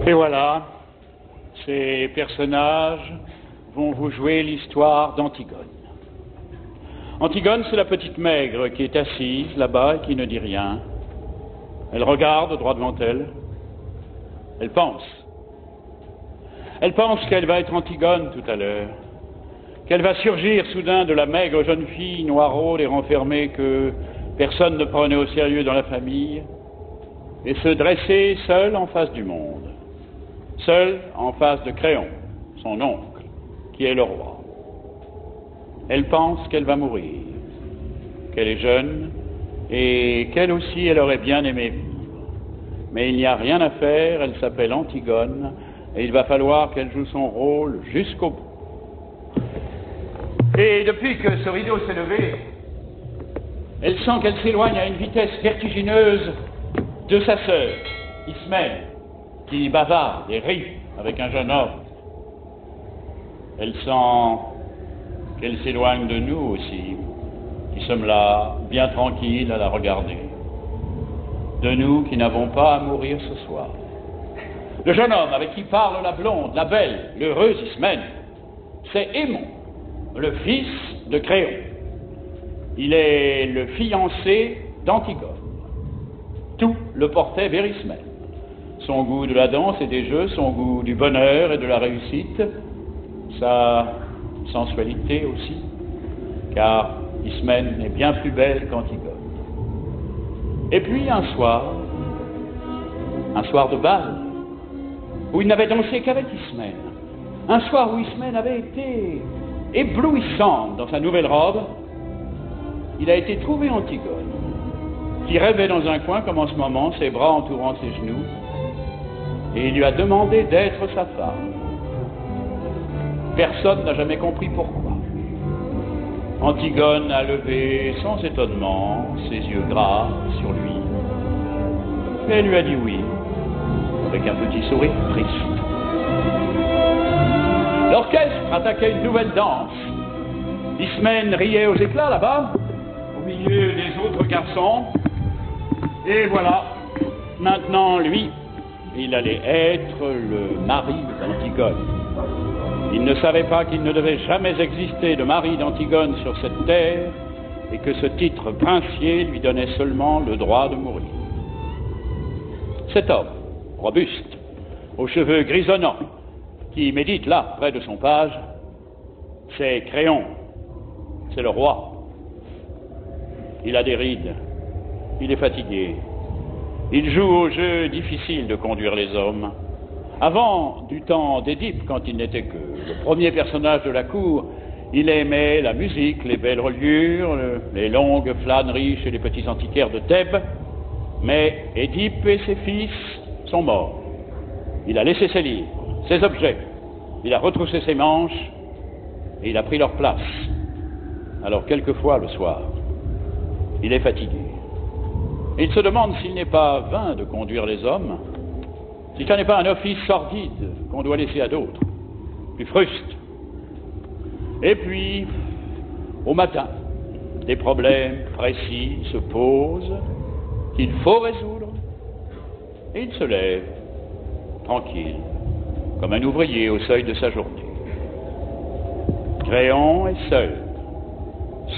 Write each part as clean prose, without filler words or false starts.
Et voilà, ces personnages vont vous jouer l'histoire d'Antigone. Antigone, c'est la petite maigre qui est assise là-bas et qui ne dit rien. Elle regarde droit devant elle. Elle pense. Elle pense qu'elle va être Antigone tout à l'heure, qu'elle va surgir soudain de la maigre jeune fille noiraude et renfermée que personne ne prenait au sérieux dans la famille, et se dresser seule en face du monde. Seule en face de Créon, son oncle, qui est le roi. Elle pense qu'elle va mourir, qu'elle est jeune, et qu'elle aussi, elle aurait bien aimé vivre. Mais il n'y a rien à faire, elle s'appelle Antigone, et il va falloir qu'elle joue son rôle jusqu'au bout. Et depuis que ce rideau s'est levé, elle sent qu'elle s'éloigne à une vitesse vertigineuse de sa sœur, Ismène, qui bavarde et rit avec un jeune homme. Elle sent qu'elle s'éloigne de nous aussi, qui sommes là, bien tranquilles à la regarder. De nous qui n'avons pas à mourir ce soir. Le jeune homme avec qui parle la blonde, la belle, l'heureuse Ismène, c'est Aimon, le fils de Créon. Il est le fiancé d'Antigone. Tout le portait vers Ismène. Son goût de la danse et des jeux, son goût du bonheur et de la réussite, sa sensualité aussi, car Ismène est bien plus belle qu'Antigone. Et puis un soir de bal, où il n'avait dansé qu'avec Ismène, un soir où Ismène avait été éblouissante dans sa nouvelle robe, il a été trouvé Antigone, qui rêvait dans un coin comme en ce moment, ses bras entourant ses genoux, et il lui a demandé d'être sa femme. Personne n'a jamais compris pourquoi. Antigone a levé sans étonnement ses yeux gras sur lui, et elle lui a dit oui, avec un petit sourire triste. L'orchestre attaquait une nouvelle danse. Ismène riait aux éclats là-bas, au milieu des autres garçons, et voilà, maintenant lui, il allait être le mari d'Antigone. Il ne savait pas qu'il ne devait jamais exister de mari d'Antigone sur cette terre et que ce titre princier lui donnait seulement le droit de mourir. Cet homme, robuste, aux cheveux grisonnants, qui médite là, près de son page, c'est Créon, c'est le roi. Il a des rides, il est fatigué. Il joue au jeu difficile de conduire les hommes. Avant, du temps d'Édipe, quand il n'était que le premier personnage de la cour, il aimait la musique, les belles reliures, les longues flâneries chez les petits antiquaires de Thèbes. Mais Édipe et ses fils sont morts. Il a laissé ses livres, ses objets, il a retroussé ses manches et il a pris leur place. Alors quelquefois, le soir, il est fatigué. Il se demande s'il n'est pas vain de conduire les hommes, si ce n'est pas un office sordide qu'on doit laisser à d'autres, plus fruste. Et puis, au matin, des problèmes précis se posent, qu'il faut résoudre, et il se lève, tranquille, comme un ouvrier au seuil de sa journée. Créon est seul,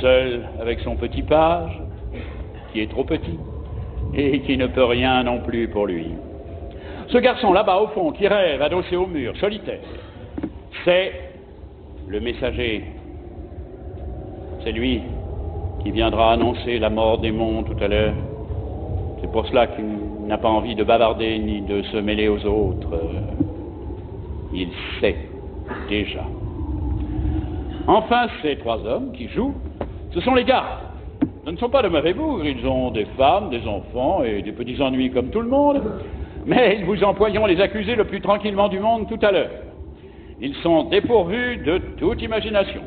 seul avec son petit page, qui est trop petit, et qui ne peut rien non plus pour lui. Ce garçon là-bas au fond, qui rêve, adossé au mur, solitaire, c'est le messager. C'est lui qui viendra annoncer la mort des monts tout à l'heure. C'est pour cela qu'il n'a pas envie de bavarder ni de se mêler aux autres. Il sait déjà. Enfin, ces trois hommes qui jouent, ce sont les gardes. Ce ne sont pas de mauvais bougres, ils ont des femmes, des enfants et des petits ennuis comme tout le monde, mais ils vous emploieront les accusés le plus tranquillement du monde tout à l'heure. Ils sont dépourvus de toute imagination.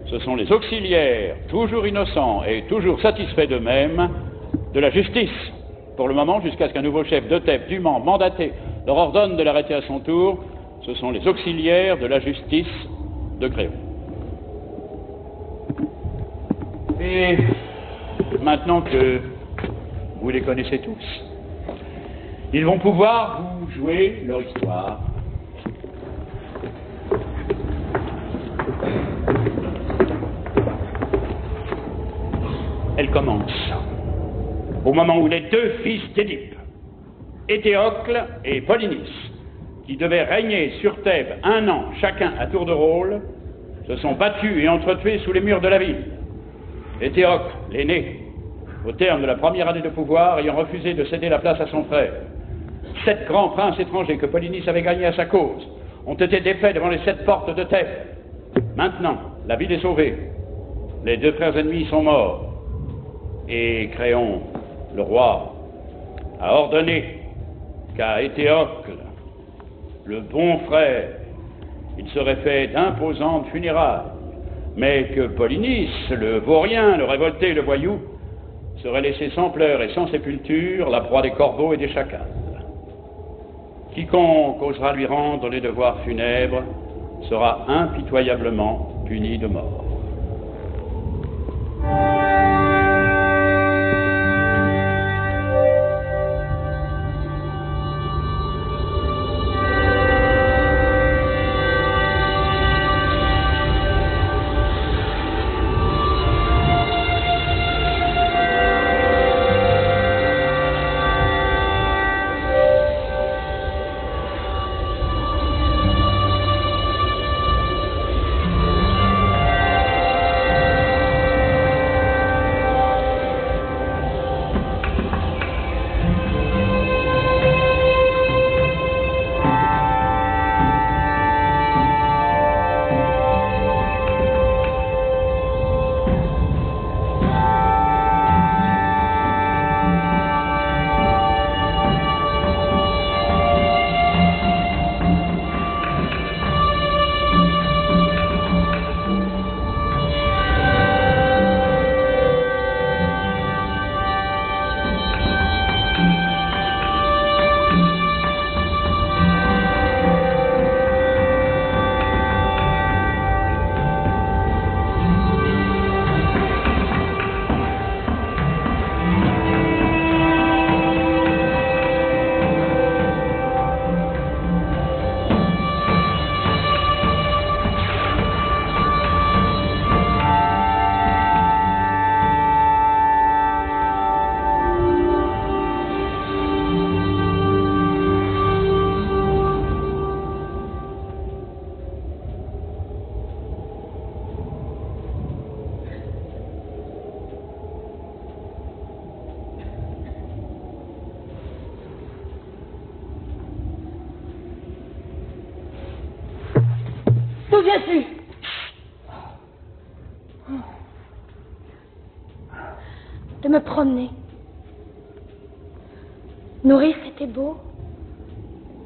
Ce sont les auxiliaires, toujours innocents et toujours satisfaits d'eux-mêmes, de la justice, pour le moment, jusqu'à ce qu'un nouveau chef d'ETEP dûment mandaté leur ordonne de l'arrêter à son tour. Ce sont les auxiliaires de la justice de Créon. Et maintenant que vous les connaissez tous, ils vont pouvoir vous jouer leur histoire. Elle commence au moment où les deux fils d'Édipe, Éthéocle et Polynice, qui devaient régner sur Thèbes 1 an chacun à tour de rôle, se sont battus et entretués sous les murs de la ville. Éthéocle, l'aîné, au terme de la première année de pouvoir, ayant refusé de céder la place à son frère. 7 grands princes étrangers que Polynice avait gagnés à sa cause ont été défaits devant les 7 portes de Thèbes. Maintenant, la ville est sauvée. Les 2 frères ennemis sont morts. Et Créon, le roi, a ordonné qu'à Éthéocle, le bon frère, il serait fait d'imposantes funérailles, mais que Polynice, le vaurien, le révolté, le voyou, serait laissé sans pleurs et sans sépulture, la proie des corbeaux et des chacals. Quiconque osera lui rendre les devoirs funèbres sera impitoyablement puni de mort. D'où viens-tu? De me promener. Nourrice était beau.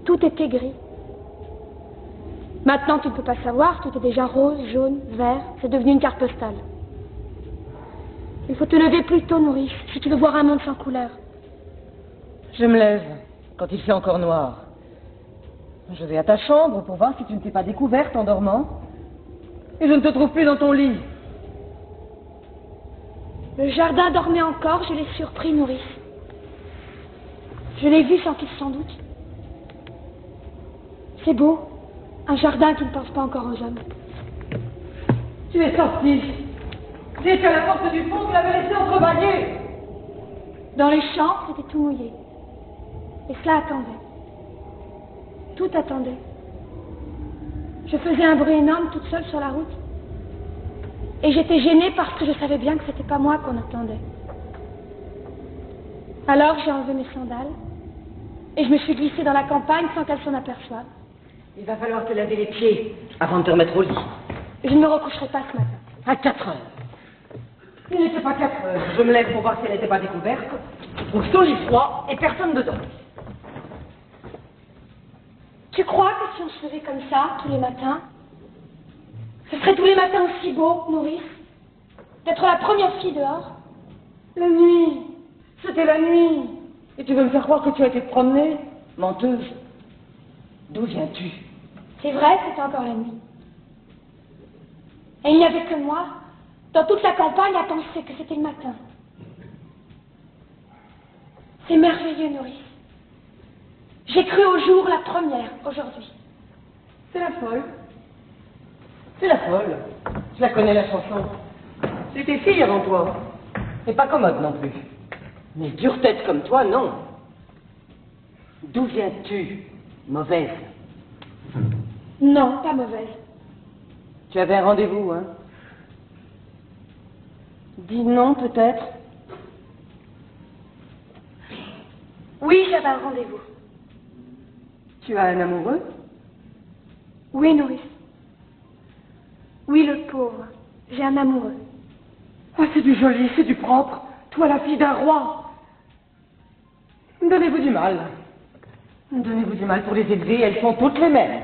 Tout était gris. Maintenant, tu ne peux pas savoir, tout est déjà rose, jaune, vert. C'est devenu une carte postale. Il faut te lever plus tôt, Nourrice, si tu veux voir un monde sans couleur. Je me lève quand il fait encore noir. Je vais à ta chambre pour voir si tu ne t'es pas découverte en dormant. Et je ne te trouve plus dans ton lit. Le jardin dormait encore, je l'ai surpris, Nourrice. Je l'ai vu sans qu'il s'en doute. C'est beau, un jardin qui ne pense pas encore aux hommes. Tu es sortie. J'ai qu'à la porte du fond, tu l'avais laissé entrebâillé. Dans les champs, c'était tout mouillé. Et cela attendait. Tout attendait. Je faisais un bruit énorme toute seule sur la route. Et j'étais gênée parce que je savais bien que c'était pas moi qu'on attendait. Alors j'ai enlevé mes sandales et je me suis glissée dans la campagne sans qu'elle s'en aperçoive. Il va falloir te laver les pieds avant de te remettre au lit. Je ne me recoucherai pas ce matin. À 4 heures. Il n'était pas 4 heures. Je me lève pour voir si elle n'était pas découverte. Je trouve son lit froid et personne dedans. Tu crois que si on se levait comme ça tous les matins, ce serait tous les matins aussi beau, Nourrice, d'être la première fille dehors? La nuit. C'était la nuit. Et tu veux me faire croire que tu as été te promener? Menteuse. D'où viens-tu? C'est vrai, c'était encore la nuit. Et il n'y avait que moi, dans toute la campagne, à penser que c'était le matin. C'est merveilleux, Nourrice. J'ai cru au jour la première, aujourd'hui. C'est la folle. C'est la folle. Je la connais, la chanson. J'étais fille avant toi. Et pas commode non plus. Mais dure tête comme toi, non. D'où viens-tu, mauvaise? Non, pas mauvaise. Tu avais un rendez-vous, hein? Dis non, peut-être. Oui, j'avais un rendez-vous. Tu as un amoureux? Oui, Nourrice. Oui, le pauvre. J'ai un amoureux. Ah, c'est du joli, c'est du propre. Toi, la fille d'un roi. Donnez-vous du mal. Donnez-vous du mal pour les élever, elles sont toutes les mêmes.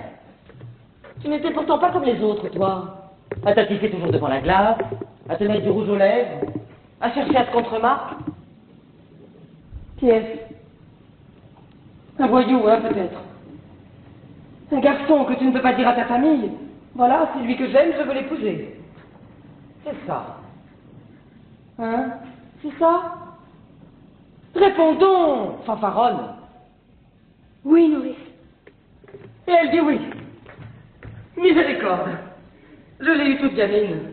Tu n'étais pourtant pas comme les autres, toi. À t'afficher toujours devant la glace, à te mettre du rouge aux lèvres, à chercher à te contre-marque. Qui est-ce? Un voyou, hein, peut-être. Un garçon que tu ne peux pas dire à ta famille. Voilà, c'est lui que j'aime, je veux l'épouser. C'est ça. Hein? C'est ça? Réponds donc, fanfaronne. Oui, Nourrice. Et elle dit oui. Miséricorde. Je l'ai eu toute gamine.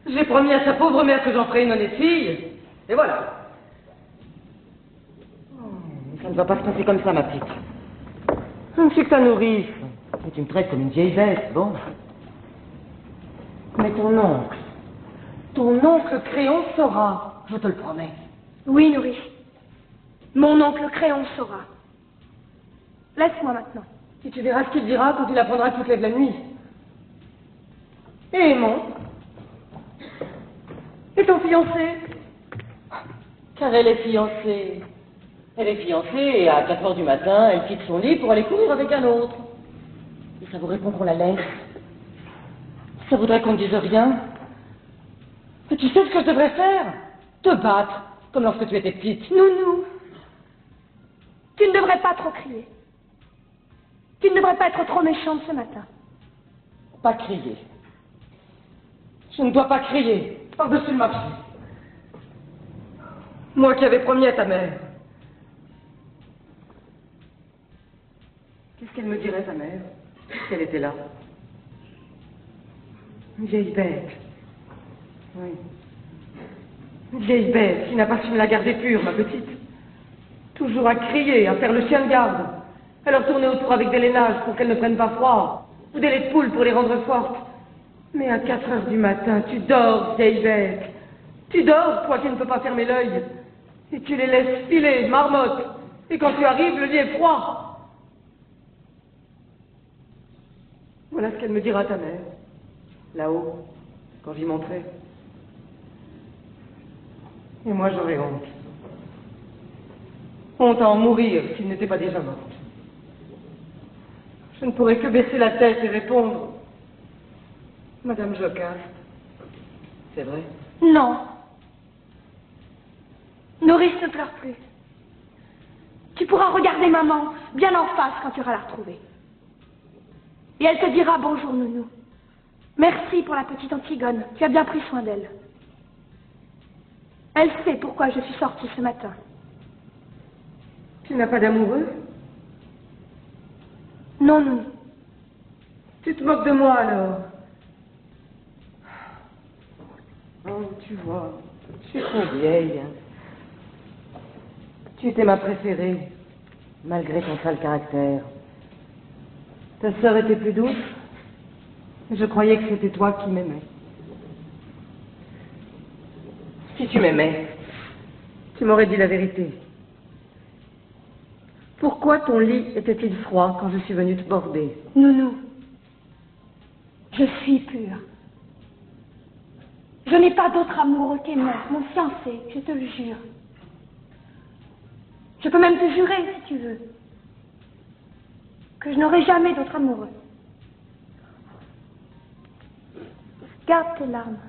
J'ai promis à sa pauvre mère que j'en ferais une honnête fille. Et voilà. Oh, ça ne va pas se passer comme ça, ma petite. Je ne suis que ta nourrice. Et tu me traites comme une vieille bête, bon. Mais ton oncle Créon saura, je te le promets. Oui, Nourrice. Mon oncle Créon saura. Laisse-moi maintenant. Et tu verras ce qu'il dira quand il apprendra que tu te lèves la nuit. Et Aimon? Et ton fiancé? Car elle est fiancée. Elle est fiancée et à 4 heures du matin, elle quitte son lit pour aller courir avec un autre. Et ça vous répond qu'on la laisse? Ça voudrait qu'on ne dise rien? Et tu sais ce que je devrais faire? Te battre, comme lorsque tu étais petite. Nounou, tu ne devrais pas trop crier. Tu ne devrais pas être trop méchante ce matin. Pas crier. Je ne dois pas crier par-dessus le marché. Moi qui avais promis à ta mère. Qu'est-ce qu'elle me dirait, ta mère, si elle était là? Une vieille bête. Oui. Une vieille bête qui n'a pas su me la garder pure, ma petite. Toujours à crier, à faire le chien de garde, à leur tourner autour avec des lainages pour qu'elles ne prennent pas froid, ou des laits de poule pour les rendre fortes. Mais à 4 heures du matin, tu dors, vieille bête. Tu dors, toi qui ne peux pas fermer l'œil. Et tu les laisses filer, marmotte. Et quand tu arrives, le lit est froid. Voilà ce qu'elle me dira, ta mère. Là-haut, quand j'y monterai. Et moi, j'aurais honte. Honte à en mourir s'il n'était pas déjà morte. Je ne pourrais que baisser la tête et répondre: Madame Jocaste, c'est vrai? Non. Nourrice ne pleure plus. Tu pourras regarder maman bien en face quand tu auras la retrouvée. Et elle te dira: bonjour, Nounou. Merci pour la petite Antigone. Tu as bien pris soin d'elle. Elle sait pourquoi je suis sortie ce matin. Tu n'as pas d'amoureux? Non, non. Tu te moques de moi alors? Oh, tu vois, je suis trop vieille. Tu étais ma préférée, malgré ton sale caractère. Ta sœur était plus douce. Je croyais que c'était toi qui m'aimais. Si tu m'aimais, tu m'aurais dit la vérité. Pourquoi ton lit était-il froid quand je suis venue te border? Nounou, je suis pure. Je n'ai pas d'autre amoureux qu'Aimé, mon fiancé, je te le jure. Je peux même te jurer, si tu veux, que je n'aurai jamais d'autre amoureux. Garde tes larmes.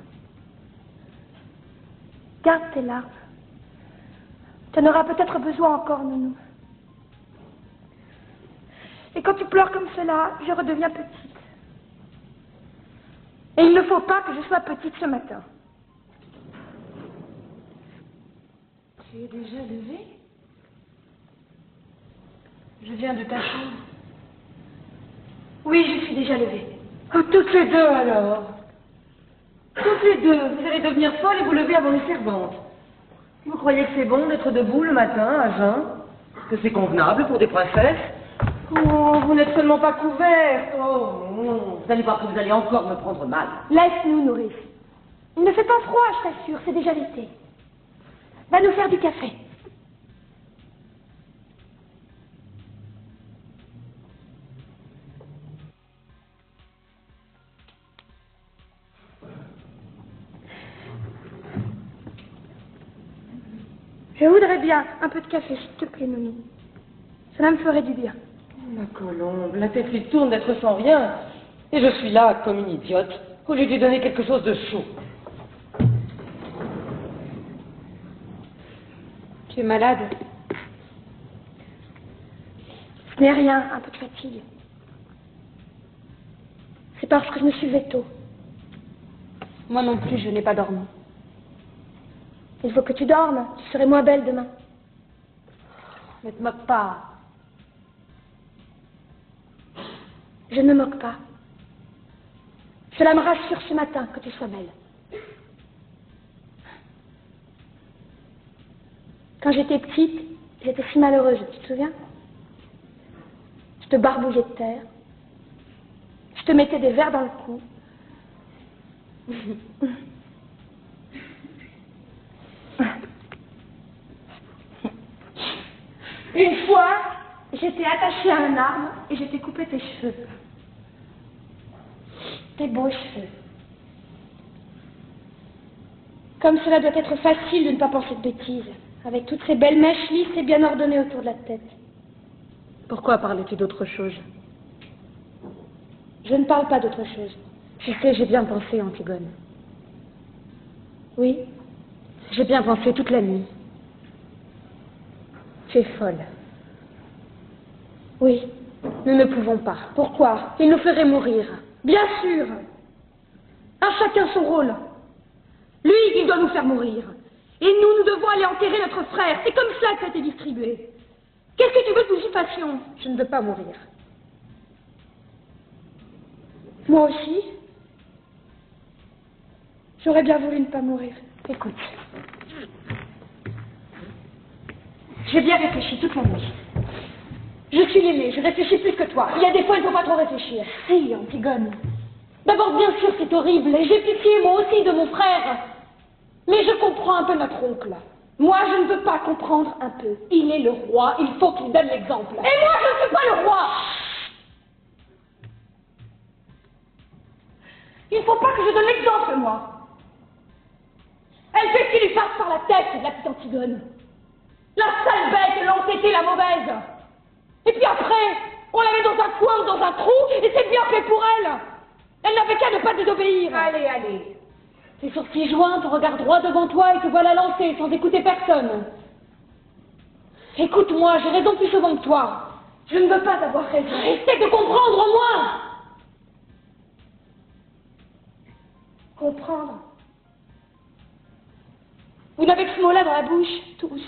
Garde tes larmes. Tu en auras peut-être besoin encore, Nounou. Et quand tu pleures comme cela, je redeviens petite. Et il ne faut pas que je sois petite ce matin. Tu es déjà levée? Je viens de ta chambre. Oui, je suis déjà levée. Oh, toutes les deux alors. Toutes les deux, vous allez devenir folles et vous lever avant les servantes. Vous croyez que c'est bon d'être debout le matin à jeun? Que c'est convenable pour des princesses? Oh, vous n'êtes seulement pas couvertes. Oh, non. Vous allez voir que vous allez encore me prendre mal. Laisse-nous, nourrice. Il ne fait pas froid, je t'assure, c'est déjà l'été. Va nous faire du café. Je voudrais bien un peu de café, s'il te plaît, Nounou. Cela me ferait du bien. Ma colombe, la tête lui tourne d'être sans rien. Et je suis là, comme une idiote, au lieu de lui donner quelque chose de chaud. Tu es malade? Ce n'est rien, un peu de fatigue. C'est parce que je me suis levée tôt. Moi non plus, je n'ai pas dormi. Il faut que tu dormes, tu serais moins belle demain. Ne te moque pas. Je ne me moque pas. Cela me rassure ce matin que tu sois belle. Quand j'étais petite, j'étais si malheureuse, tu te souviens? Je te barbouillais de terre. Je te mettais des vers dans le cou. Une fois, j'étais attachée à un arbre et j'étais coupé tes cheveux. Tes beaux cheveux. Comme cela doit être facile de ne pas penser de bêtises, avec toutes ces belles mèches lisses et bien ordonnées autour de la tête. Pourquoi parlais-tu d'autre chose? Je ne parle pas d'autre chose. Je sais, j'ai bien pensé, Antigone. Oui, j'ai bien pensé toute la nuit. Tu es folle. Oui, nous ne pouvons pas. Pourquoi? Il nous ferait mourir. Bien sûr. À chacun son rôle. Lui, il doit nous faire mourir. Et nous, nous devons aller enterrer notre frère. C'est comme cela que ça a été distribué. Qu'est-ce que tu veux que nous y fassions? Je ne veux pas mourir. Moi aussi. J'aurais bien voulu ne pas mourir. Écoute. J'ai bien réfléchi toute la nuit. Je suis l'aimée, je réfléchis plus que toi. Il y a des fois, il ne faut pas trop réfléchir. Si, Antigone. D'abord, bien sûr, c'est horrible, et j'ai pitié, moi aussi, de mon frère. Mais je comprends un peu notre oncle. Moi, je ne veux pas comprendre un peu. Il est le roi, il faut qu'il donne l'exemple. Et moi, je ne suis pas le roi. Il ne faut pas que je donne l'exemple, moi. Elle fait ce qui lui passe par la tête, la petite Antigone. La sale bête, l'entêtée, la mauvaise. Et puis après, on la met dans un coin ou dans un trou, et c'est bien fait pour elle. Elle n'avait qu'à ne pas désobéir. Allez, allez. Tes sourcils joints, tu regardes droit devant toi et te voilà lancé sans écouter personne. Écoute-moi, j'ai raison plus souvent que toi. Je ne veux pas avoir raison. Essaie de comprendre, moi. Comprendre? Vous n'avez que ce mot-là dans la bouche, tous.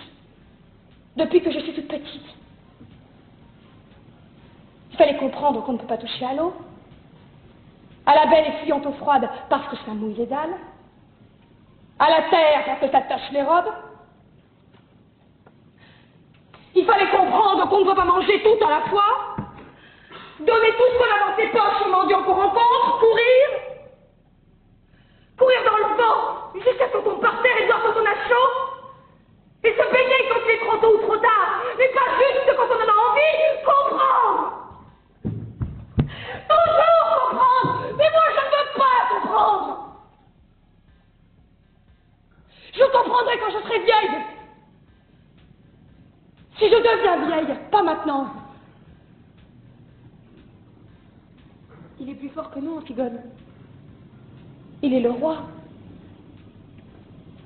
Depuis que je suis toute petite. Il fallait comprendre qu'on ne peut pas toucher à l'eau. À la belle et fuyante eau froide parce que ça mouille les dalles. À la terre parce que ça tache les robes. Il fallait comprendre qu'on ne peut pas manger tout à la fois. Donner tout ce qu'on a dans ses poches aux mendiants qu'on rencontre. Courir. Courir dans le vent jusqu'à ce qu'on tombe par terre et boire quand on a chaud. Et se baigner quand il est trop tôt ou trop tard. Mais pas juste quand on en a envie. Comprendre. Toujours comprendre. Mais moi je ne veux pas comprendre. Je comprendrai quand je serai vieille. Si je deviens vieille, pas maintenant. Il est plus fort que nous, Antigone. Il est le roi.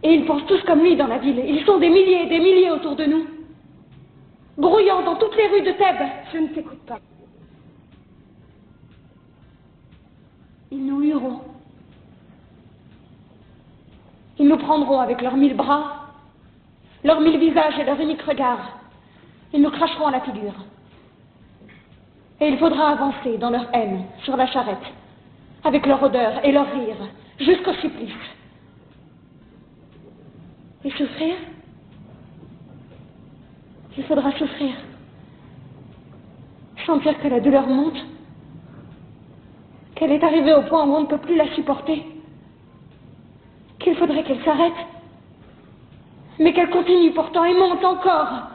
Et ils pensent tous comme lui dans la ville. Ils sont des milliers et des milliers autour de nous. Grouillant dans toutes les rues de Thèbes. Je ne t'écoute pas. Ils nous hueront. Ils nous prendront avec leurs 1000 bras, leurs 1000 visages et leur unique regard. Ils nous cracheront à la figure. Et il faudra avancer dans leur haine, sur la charrette, avec leur odeur et leur rire, jusqu'au supplice. Et souffrir? Il faudra souffrir. Sentir que la douleur monte, qu'elle est arrivée au point où on ne peut plus la supporter, qu'il faudrait qu'elle s'arrête, mais qu'elle continue pourtant et monte encore,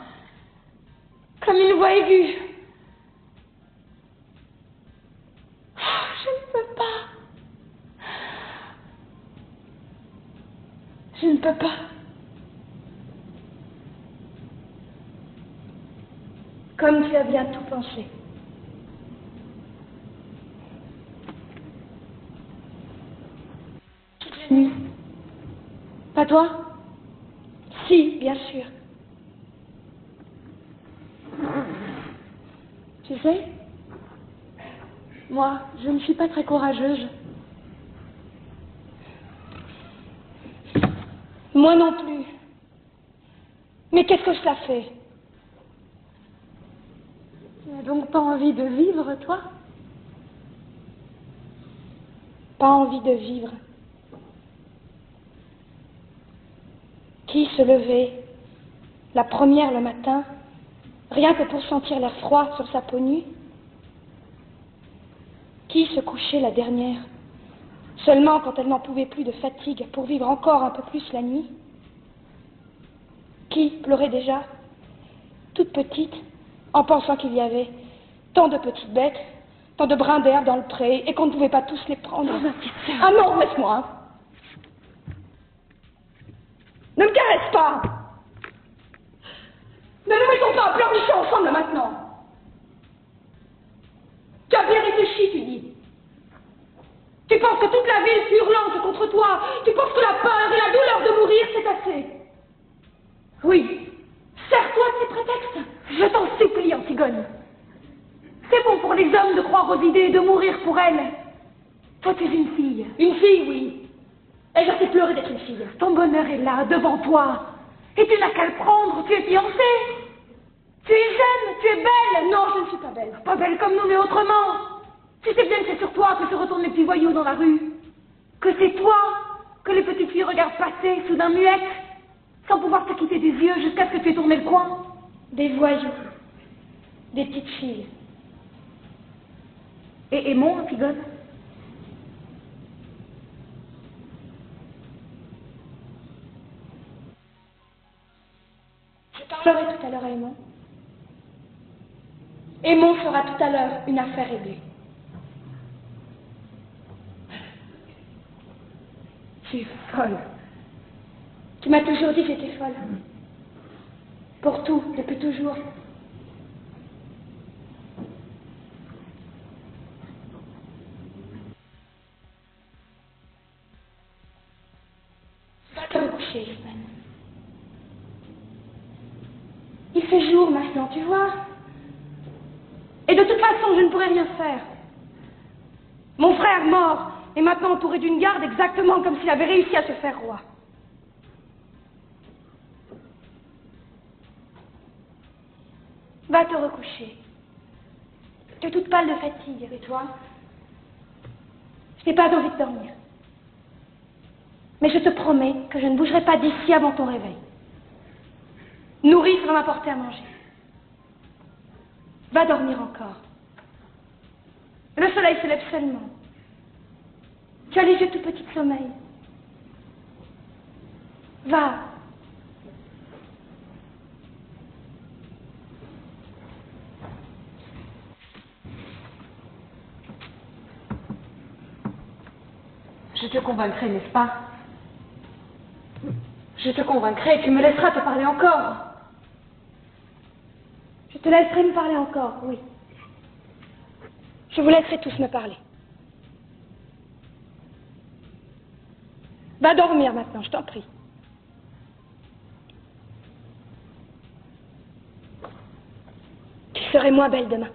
comme une voix aiguë. Je ne peux pas. Je ne peux pas. Comme tu as bien tout pensé. Pas toi? Si, bien sûr. Tu sais, moi, je ne suis pas très courageuse. Moi non plus. Mais qu'est-ce que cela fait? Tu n'as donc pas envie de vivre, toi? Pas envie de vivre. Qui se levait la première le matin, rien que pour sentir l'air froid sur sa peau nue? Qui se couchait la dernière, seulement quand elle n'en pouvait plus de fatigue pour vivre encore un peu plus la nuit? Qui pleurait déjà, toute petite, en pensant qu'il y avait tant de petites bêtes, tant de brins d'herbe dans le pré, et qu'on ne pouvait pas tous les prendre? Ah non, laisse-moi. Ne me caresse pas. Ne nous mettons pas à pleurnicher ensemble maintenant. Tu as bien réfléchi, tu dis. Tu penses que toute la ville hurlante contre toi, tu penses que la peur et la douleur de mourir, c'est assez. Oui, sers-toi de ces prétextes. Je t'en supplie, Antigone. C'est bon pour les hommes de croire aux idées et de mourir pour elles. Toi, tu es une fille. Une fille, oui. Et je sais pleurer d'être une fille. Ton bonheur est là, devant toi. Et tu n'as qu'à le prendre, tu es fiancée. Tu es jeune, tu es belle. Non, je ne suis pas belle. Pas belle comme nous, mais autrement. Tu sais bien que c'est sur toi que se retournent les petits voyous dans la rue. Que c'est toi que les petites filles regardent passer, soudain muettes, sans pouvoir te quitter des yeux jusqu'à ce que tu aies tourné le coin. Des voyous. Des petites filles. Et aimons, Antigone. Je parlerai tout à l'heure à Aimon. Aimon fera tout à l'heure une affaire réglée. Tu es folle. Tu m'as toujours dit que j'étais folle. Pour tout, depuis toujours. Va te recoucher, Ismène. Il fait jour maintenant, tu vois. Et de toute façon, je ne pourrais rien faire. Mon frère mort est maintenant entouré d'une garde exactement comme s'il avait réussi à se faire roi. Va te recoucher. Tu es toute pâle de fatigue. Et toi? Je n'ai pas envie de dormir. Mais je te promets que je ne bougerai pas d'ici avant ton réveil. Nourrice va m'apporter à manger. Va dormir encore. Le soleil se lève seulement. Tu as les yeux tout petits de sommeil. Va. Je te convaincrai, n'est-ce pas? Je te convaincrai, tu me laisseras te parler encore. Je te laisserai me parler encore, oui. Je vous laisserai tous me parler. Va dormir maintenant, je t'en prie. Tu serai moins belle demain.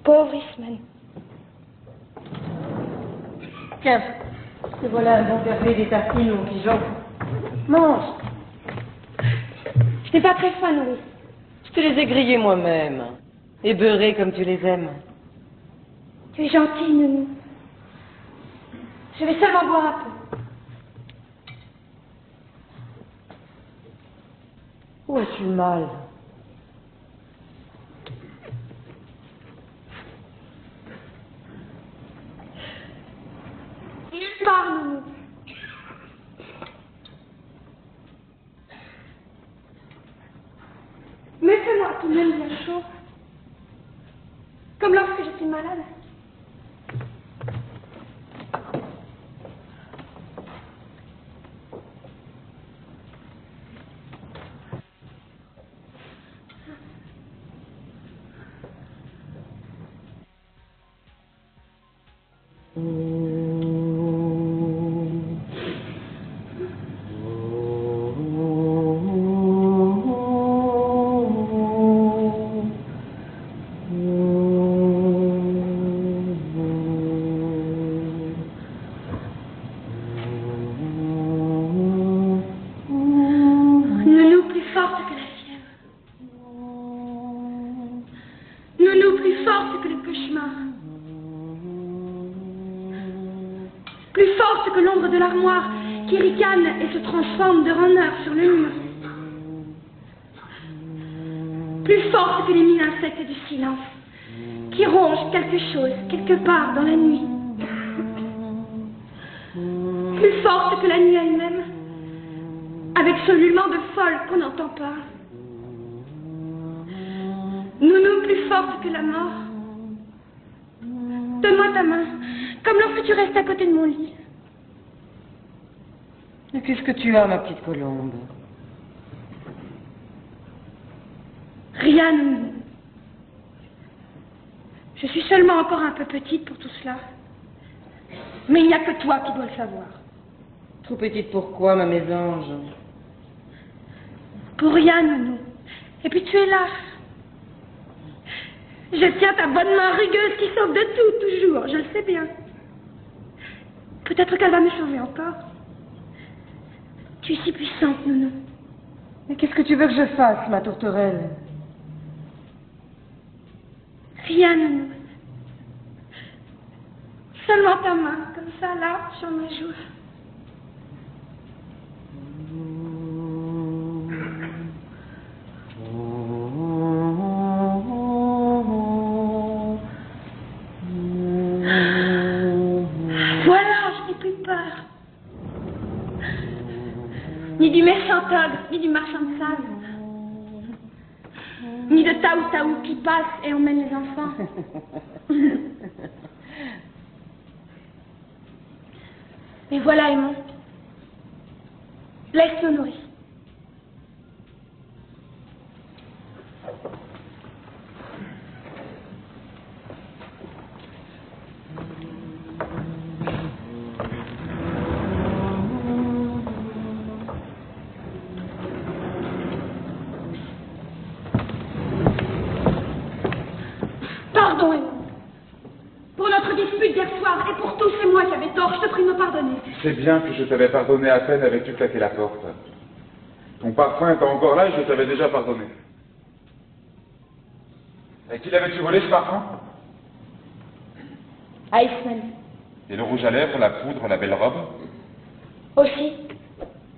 Pauvre Ismène. Tiens, te voilà un bon café, des tartines, mon pigeon. Mange. Je n'ai pas très faim, nourrice. Je te les ai grillés moi-même. Et beurrés comme tu les aimes. Tu es gentille, Nounou. Je vais seulement boire un peu. Où as-tu mal? Nulle part, Nounou. Mais fais-moi tout de même bien chaud. Comme lorsque j'étais malade. Transforme de ronneur sur le mur. Plus forte que les mille insectes du silence, qui rongent quelque chose, quelque part dans la nuit. Plus forte que la nuit elle-même, avec ce ululement de folle qu'on n'entend pas. Nounou, plus forte que la mort. Donne-moi ta main, comme lorsque tu restes à côté de mon lit. Et qu'est-ce que tu as, ma petite colombe? Rien, Nounou. Je suis seulement encore un peu petite pour tout cela. Mais il n'y a que toi qui dois le savoir. Trop petite pourquoi, ma mésange? Pour rien, Nounou. Et puis tu es là. Je tiens ta bonne main rugueuse qui sauve de tout, toujours. Je le sais bien. Peut-être qu'elle va me sauver encore. Tu es si puissante, Nounou. Mais qu'est-ce que tu veux que je fasse, ma tourterelle? Rien, Nounou. Seulement ta main, comme ça, là, sur ma joue. Voilà, je n'ai plus peur. Ni du méchant ogre, ni du marchand de sable. Ni de Taou qui passe et emmène les enfants. Et voilà, Aimon. Laisse-le nourrir. Pardon, Aimon. Pour notre dispute d'hier soir, et pour tout, c'est moi qui avais tort, je te prie de me pardonner. Tu sais bien que je t'avais pardonné à peine avais-tu claqué la porte. Ton parfum était encore là et je t'avais déjà pardonné. À qui l'avais-tu volé ce parfum? À Ismaël. Et le rouge à lèvres, la poudre, la belle robe? Aussi.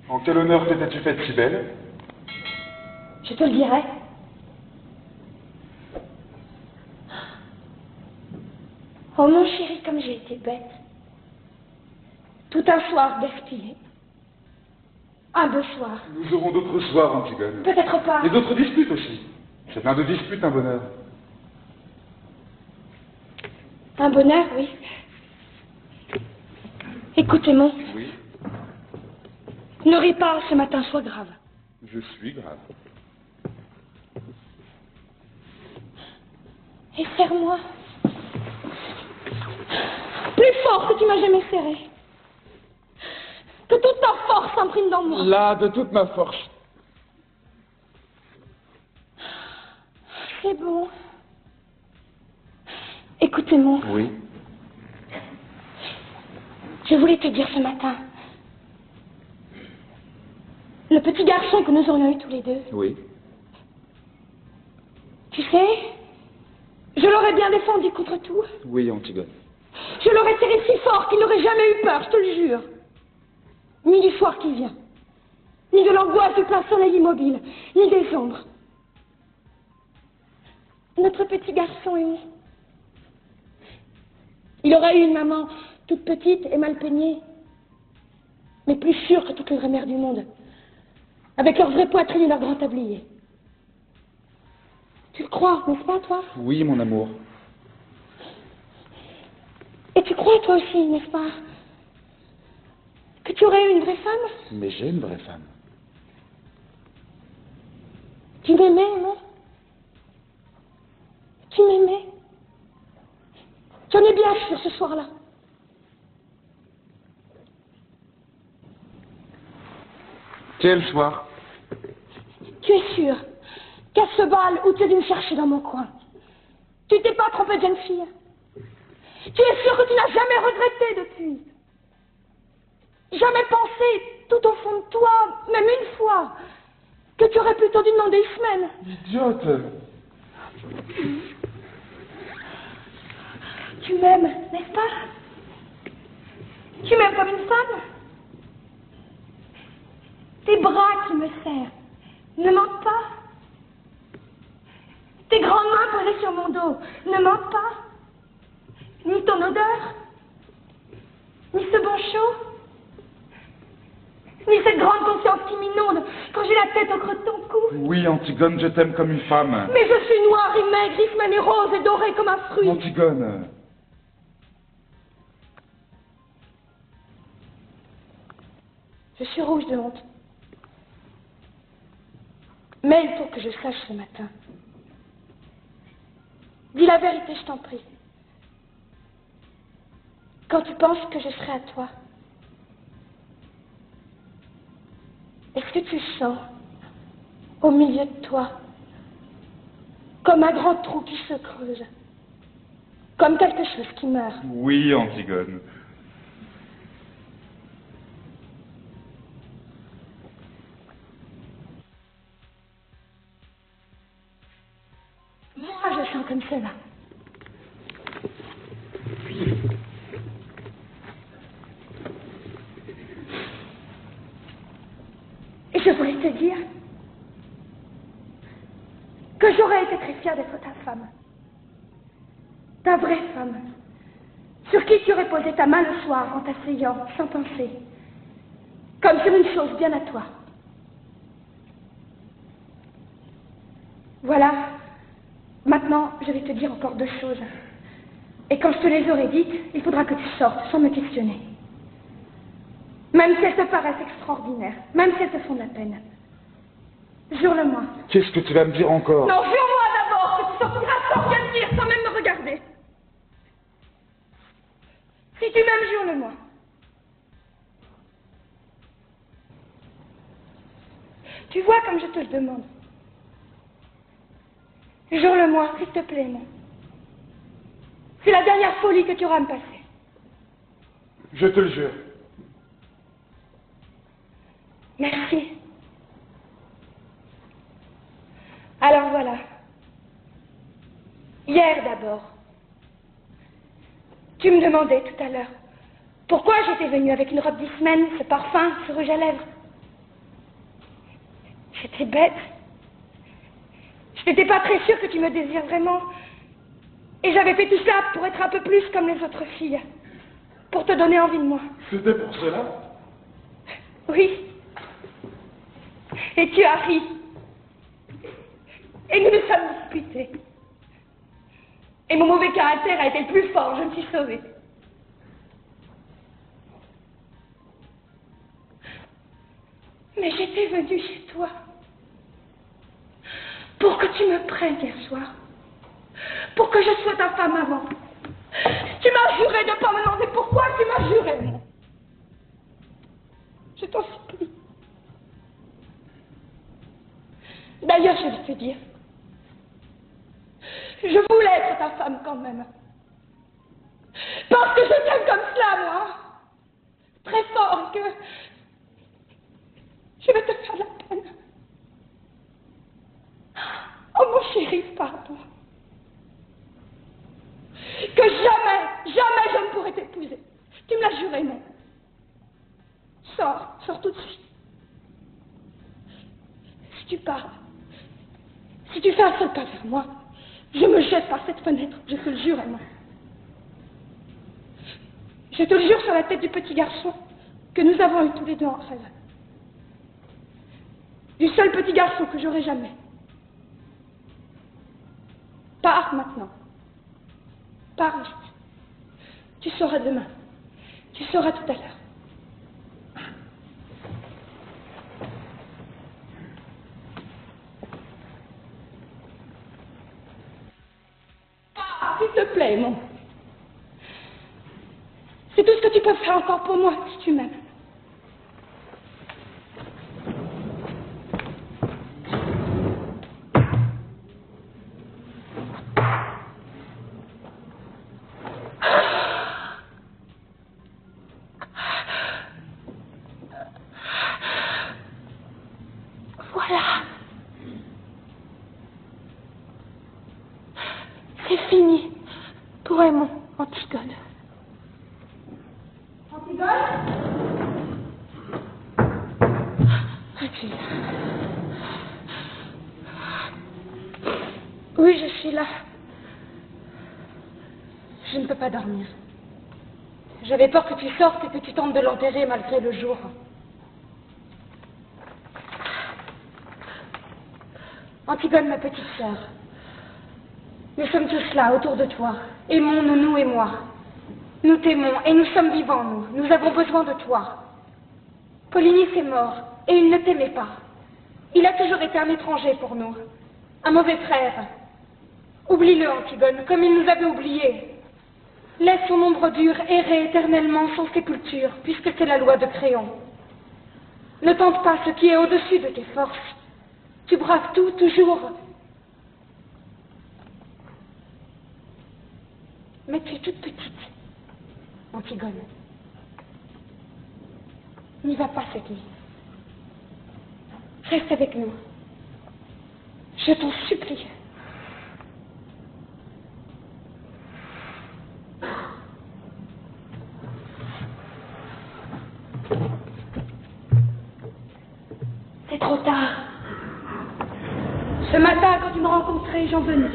En quel honneur t'étais-tu faite si belle? Je te le dirai. Oh mon chéri, comme j'ai été bête. Tout un soir gaspillé. Un beau soir. Nous aurons d'autres soirs, Antigone. Peut-être pas. Et d'autres disputes aussi. C'est plein de disputes, un bonheur. Un bonheur, oui. Écoutez-moi. Oui, Ne ris pas, ce matin, sois grave. je suis grave. Et serre-moi. Plus fort que tu m'as jamais serré. Que toute ta force s'imprime dans moi. Là, de toute ma force. C'est bon. Écoutez-moi. Oui. Je voulais te dire ce matin. Le petit garçon que nous aurions eu tous les deux. Oui. Tu sais, je l'aurais bien défendu contre tout. Oui, Antigone. Je l'aurais serré si fort qu'il n'aurait jamais eu peur, je te le jure. Ni du soir qui vient, ni de l'angoisse du plein soleil immobile, ni des ombres. Notre petit garçon est où? Il aurait eu une maman toute petite et mal peignée, mais plus sûre que toutes les vraies mères du monde, avec leur vraie poitrine et leur grand tablier. Tu le crois, n'est-ce pas, toi? Oui, mon amour. Et tu crois, toi aussi, n'est-ce pas, que tu aurais eu une vraie femme? Mais j'ai une vraie femme. Tu m'aimais, non? Tu m'aimais? J'en ai bien sûr ce soir-là. Quel soir? Tu es sûr qu'à ce bal où tu es venu me chercher dans mon coin, tu t'es pas trompée de jeune fille? Tu es sûr que tu n'as jamais regretté depuis? Jamais pensé, tout au fond de toi, même une fois, que tu aurais plutôt dû demander Ismaël? Idiote! Tu m'aimes, n'est-ce pas? Tu m'aimes comme une femme? Tes bras qui me serrent ne mentent pas? Tes grandes mains posées sur mon dos ne mentent pas? Ni ton odeur? Ni ce bon chaud? Ni cette grande conscience qui m'inonde quand j'ai la tête au creux de ton cou? Oui, Antigone, je t'aime comme une femme. Mais je suis noire et maigre, Ismaël est rose et doré comme un fruit. Antigone. Je suis rouge de honte. Mais il faut que je sache ce matin. Dis la vérité, je t'en prie. Quand tu penses que je serai à toi, est-ce que tu sens, au milieu de toi, comme un grand trou qui se creuse, comme quelque chose qui meurt? Oui, Antigone. Moi, je sens comme cela. Et je voulais te dire que j'aurais été très fière d'être ta femme. Ta vraie femme. Sur qui tu aurais posé ta main le soir en t'asseyant, sans penser. Comme sur une chose bien à toi. Voilà. Maintenant, je vais te dire encore 2 choses. Et quand je te les aurai dites, il faudra que tu sortes sans me questionner. Même si elles te paraissent extraordinaires, même si elles te font de la peine. Jure-le-moi. Qu'est-ce que tu vas me dire encore? Non, jure-moi d'abord que tu sortiras sans rien dire, sans même me regarder. Si tu m'aimes, jure-le-moi. Tu vois comme je te le demande. Jure-le-moi, s'il te plaît, non. C'est la dernière folie que tu auras à me passer. Je te le jure. Merci. Alors voilà. Hier d'abord. Tu me demandais tout à l'heure pourquoi j'étais venue avec une robe d'Ismène, ce parfum, ce rouge à lèvres. J'étais bête. Je n'étais pas très sûre que tu me désires vraiment. Et j'avais fait tout ça pour être un peu plus comme les autres filles. Pour te donner envie de moi. C'était pour cela? Oui. Et tu as ri. Et nous nous sommes disputés. Et mon mauvais caractère a été le plus fort, je me suis sauvée. Mais j'étais venue chez toi pour que tu me prennes hier soir, pour que je sois ta femme avant. Tu m'as juré de ne pas me demander pourquoi, tu m'as juré, non. Je t'en supplie. D'ailleurs, je vais te dire, je voulais être ta femme quand même. Parce que je t'aime comme cela, moi. Très fort, que je vais te faire de la peine. Oh mon chéri, pardon. Que jamais, jamais je ne pourrai t'épouser. Tu me l'as juré, non? Sors, sors tout de suite. Si tu pars, si tu fais un seul pas vers moi, je me jette par cette fenêtre, je te le jure, Emma. Je te le jure sur la tête du petit garçon que nous avons eu tous les deux entre elles. Du seul petit garçon que j'aurai jamais. Pars maintenant. Pars vite. Tu sauras demain. Tu sauras tout à l'heure. Pars, s'il te plaît, mon. C'est tout ce que tu peux faire encore pour moi, si tu m'aimes. Voilà. C'est fini pour Aimon, Antigone. Antigone? Achille. Oui, je suis là. Je ne peux pas dormir. J'avais peur que tu sortes et que tu tentes de l'enterrer malgré le jour. Antigone, ma petite sœur, nous sommes tous là, autour de toi. Aimons-nous, nous et moi. Nous t'aimons et nous sommes vivants, nous. Nous avons besoin de toi. Polynice est mort et il ne t'aimait pas. Il a toujours été un étranger pour nous. Un mauvais frère. Oublie-le, Antigone, comme il nous avait oubliés. Laisse son ombre dure errer éternellement sans sépulture, puisque c'est la loi de Créon. Ne tente pas ce qui est au-dessus de tes forces. Tu braves tout, toujours. Mais tu es toute petite, Antigone. N'y va pas cette nuit. Reste avec nous. Je t'en supplie. C'est trop tard. Ce matin, quand tu me rencontrais, j'en venais.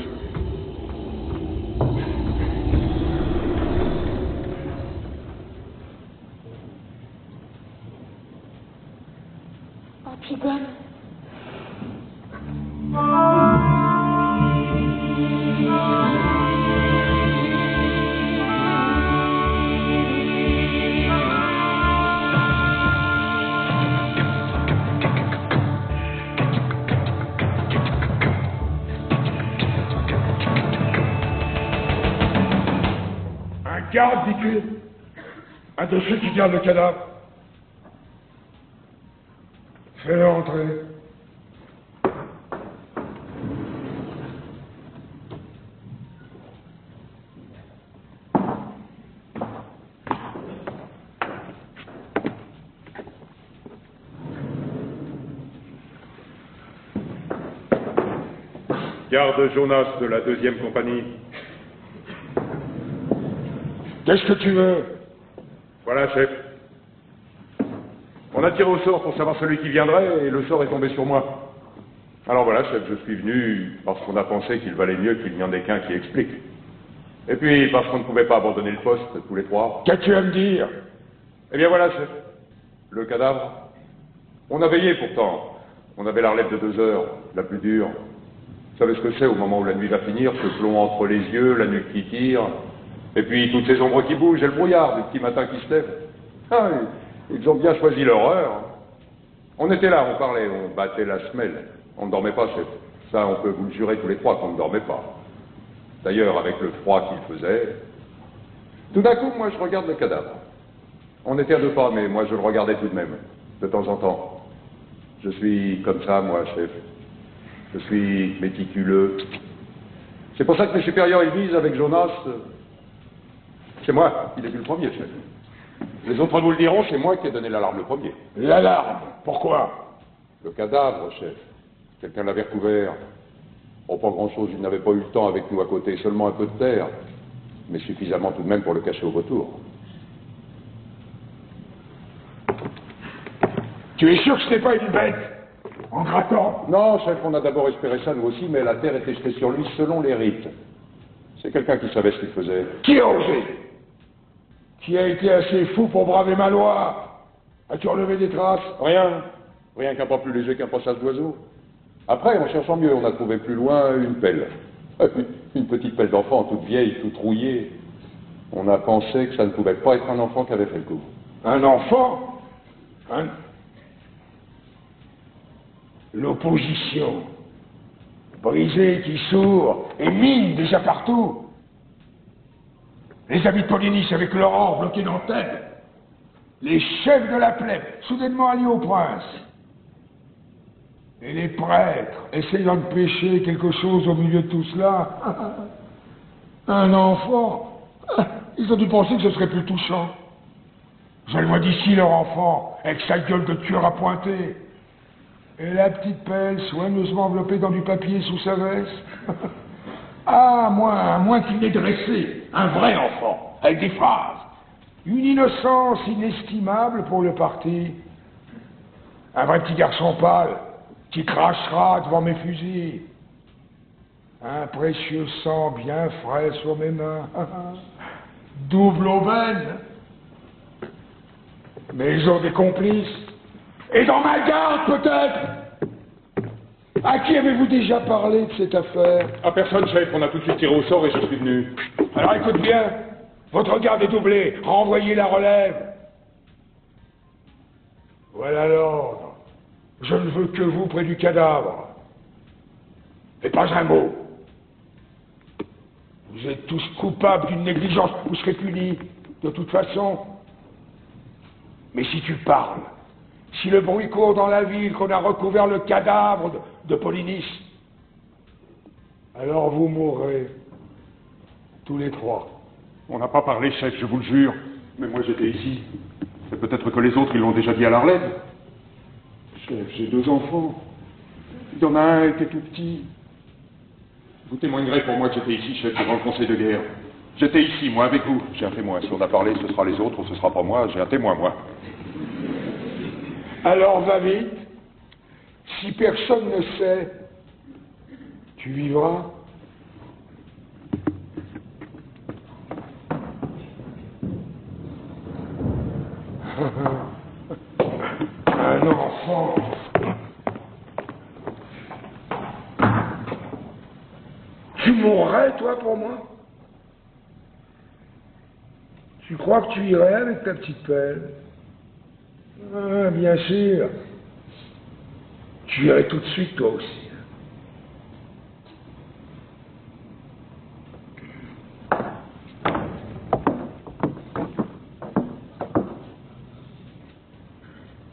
Antigone. Garde, dis-tu? Un de ceux qui gardent le cadavre. Fais-le entrer. Garde Jonas de la 2e compagnie. Qu'est-ce que tu veux? Voilà, chef. On a tiré au sort pour savoir celui qui viendrait et le sort est tombé sur moi. Alors voilà, chef, je suis venu parce qu'on a pensé qu'il valait mieux qu'il n'y en ait qu'un qui explique. Et puis parce qu'on ne pouvait pas abandonner le poste tous les trois. Qu'as-tu à me dire? Eh bien voilà, chef. Le cadavre. On a veillé pourtant. On avait la relève de 2 heures, la plus dure. Vous savez ce que c'est au moment où la nuit va finir, ce plomb entre les yeux, la nuque qui tire, et puis toutes ces ombres qui bougent et le brouillard du petit matin qui se lève. Ah, ils ont bien choisi leur heure. On était là, on parlait, on battait la semelle. On ne dormait pas, chef. Ça, on peut vous le jurer tous les trois qu'on ne dormait pas. D'ailleurs, avec le froid qu'il faisait, tout d'un coup, moi, je regarde le cadavre. On était à 2 pas, mais moi, je le regardais tout de même, de temps en temps. Je suis comme ça, moi, chef. Je suis méticuleux. C'est pour ça que mes supérieurs, ils disent avec Jonas, c'est moi, il est plus le premier, chef. Les autres vous le diront, c'est moi qui ai donné l'alarme le premier. L'alarme? Pourquoi? Le cadavre, chef. Quelqu'un l'avait recouvert. Oh, pas grand-chose, il n'avait pas eu le temps avec nous à côté, seulement un peu de terre. Mais suffisamment tout de même pour le cacher au retour. Tu es sûr que ce n'est pas une bête? En grattant? Non, chef, on a d'abord espéré ça, nous aussi, mais la terre était jetée sur lui selon les rites. C'est quelqu'un qui savait ce qu'il faisait. Qui a osé? Qui a été assez fou pour braver ma loi? As-tu relevé des traces? Rien. Rien qu'un pas plus léger qu'un passage d'oiseau. Après, en cherchant mieux, on a trouvé plus loin une pelle. Une petite pelle d'enfant, toute vieille, toute rouillée. On a pensé que ça ne pouvait pas être un enfant qui avait fait le coup. Un enfant? Hein? L'opposition. Brisée qui sourd et mine déjà partout. Les amis de Polynice avec leur or bloqué dans Thèbes. Les chefs de la plèbe, soudainement alliés au prince. Et les prêtres, essayant de pêcher quelque chose au milieu de tout cela. Un enfant. Ils ont dû penser que ce serait plus touchant. Je le vois d'ici, leur enfant, avec sa gueule de tueur à pointer. Et la petite pelle soigneusement enveloppée dans du papier sous sa veste. Ah, à moins qu'il n'ait dressé un vrai enfant, avec des phrases. Une innocence inestimable pour le parti. Un vrai petit garçon pâle, qui crachera devant mes fusils. Un précieux sang bien frais sur mes mains. Double aubaine. Mais ils ont des complices. Et dans ma garde, peut-être. À qui avez-vous déjà parlé de cette affaire? À personne, chef, on a tout de suite tiré au sort et je suis venu. Alors écoute bien, votre garde est doublée, renvoyez la relève. Voilà l'ordre. Je ne veux que vous près du cadavre. Et pas un mot. Vous êtes tous coupables d'une négligence, vous serez punis, de toute façon. Mais si tu parles, si le bruit court dans la ville qu'on a recouvert le cadavre de Polynice, alors vous mourrez, tous les trois. On n'a pas parlé, chef, je vous le jure. Mais moi, j'étais ici. Et peut-être que les autres, ils l'ont déjà dit à la relève. Chef, j'ai 2 enfants. Il y en a un qui était tout petit. Vous témoignerez pour moi que j'étais ici, chef, devant le conseil de guerre. J'étais ici, moi, avec vous. J'ai un témoin. Si on a parlé, ce sera les autres, ce sera pas moi. J'ai un témoin, moi. Alors va vite. Si personne ne sait, tu vivras. Un enfant. Tu mourrais, toi, pour moi? Tu crois que tu irais avec ta petite pelle? Ah, bien sûr. Tu irais tout de suite, toi aussi.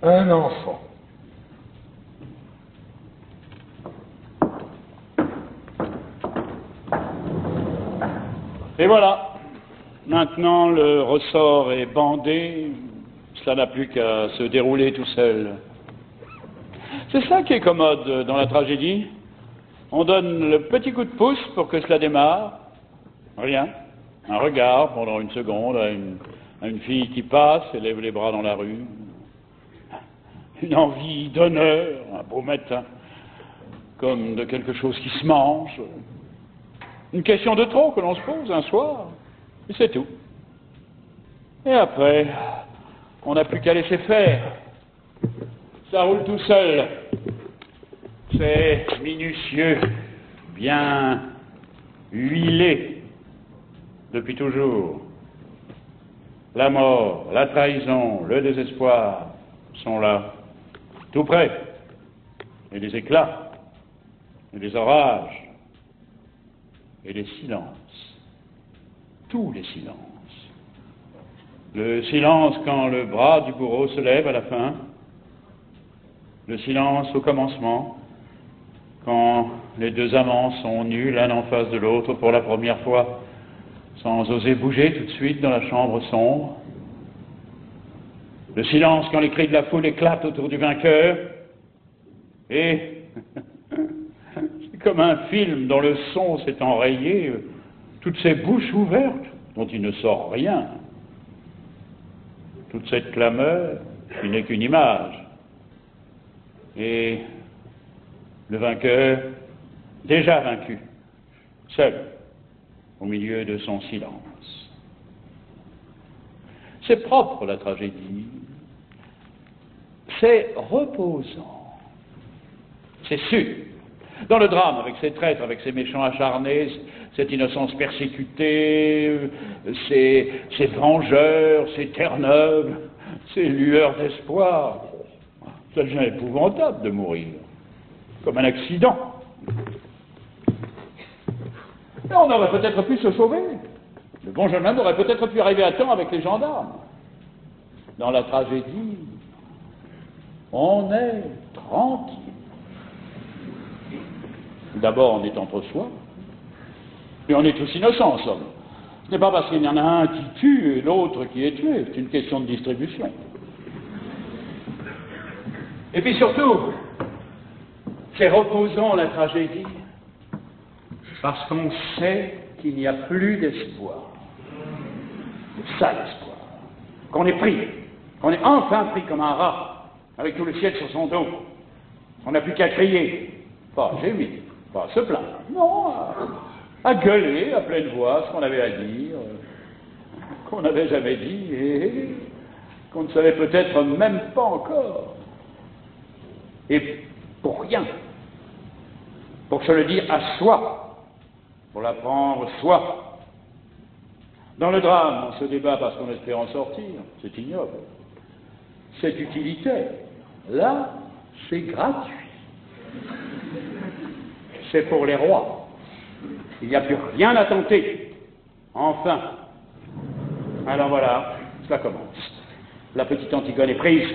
Un enfant. Et voilà. Maintenant, le ressort est bandé. Cela n'a plus qu'à se dérouler tout seul. C'est ça qui est commode dans la tragédie. On donne le petit coup de pouce pour que cela démarre. Rien. Un regard pendant une seconde à une fille qui passe et lève les bras dans la rue. Une envie d'honneur, un beau matin, comme de quelque chose qui se mange. Une question de trop que l'on se pose un soir, et c'est tout. Et après, on n'a plus qu'à laisser faire. Ça roule tout seul. C'est minutieux, bien huilé, depuis toujours. La mort, la trahison, le désespoir sont là, tout près. Et les éclats, et les orages, et les silences, tous les silences. Le silence quand le bras du bourreau se lève à la fin, le silence au commencement, quand les deux amants sont nus l'un en face de l'autre pour la première fois, sans oser bouger tout de suite dans la chambre sombre. Le silence quand les cris de la foule éclatent autour du vainqueur. Et c'est comme un film dont le son s'est enrayé, toutes ces bouches ouvertes dont il ne sort rien. Toute cette clameur qui n'est qu'une image. Et le vainqueur, déjà vaincu, seul, au milieu de son silence. C'est propre, la tragédie. C'est reposant. C'est sûr. Dans le drame, avec ses traîtres, avec ses méchants acharnés, cette innocence persécutée, ces vengeurs, ces terre-neuves, ces lueurs d'espoir, ça devient épouvantable de mourir, comme un accident. Et on aurait peut-être pu se sauver. Le bon jeune homme aurait peut-être pu arriver à temps avec les gendarmes. Dans la tragédie, on est tranquille. D'abord, on est entre soi, et on est tous innocents, en somme. Ce n'est pas parce qu'il y en a un qui tue et l'autre qui est tué, c'est une question de distribution. Et puis surtout, c'est reposant la tragédie, parce qu'on sait qu'il n'y a plus d'espoir. Ça, l'espoir. Qu'on est pris, qu'on est enfin pris comme un rat, avec tout le ciel sur son dos. On n'a plus qu'à crier, pas à gémir, pas à se plaindre, non, à gueuler à pleine voix ce qu'on avait à dire, qu'on n'avait jamais dit et qu'on ne savait peut-être même pas encore. Et pour rien, pour se le dire à soi, pour l'apprendre soi. Dans le drame, on se débat parce qu'on espère en sortir, c'est ignoble. C'est utilitaire. Là, c'est gratuit. C'est pour les rois. Il n'y a plus rien à tenter. Enfin. Alors voilà, cela commence. La petite Antigone est prise.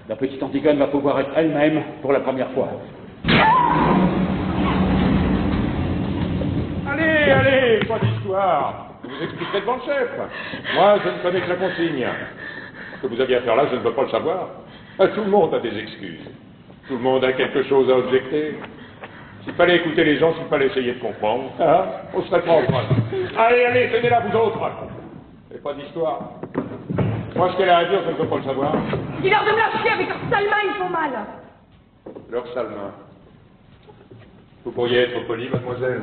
La petite Antigone va pouvoir être elle-même pour la première fois. Allez, allez, pas d'histoire. Je vous expliquerai devant le chef. Moi, je ne connais que la consigne. Ce que vous aviez à faire là, je ne peux pas le savoir. Tout le monde a des excuses. Tout le monde a quelque chose à objecter. S'il fallait écouter les gens, s'il fallait essayer de comprendre, on serait pas en train. Allez, allez, tenez là, vous autres. Et pas d'histoire. Moi, ce qu'elle a à dire, je ne peux pas le savoir. Dis-leur de me lâcher avec leurs sales mains, ils font mal. Leurs sales mains. Vous pourriez être poli, mademoiselle.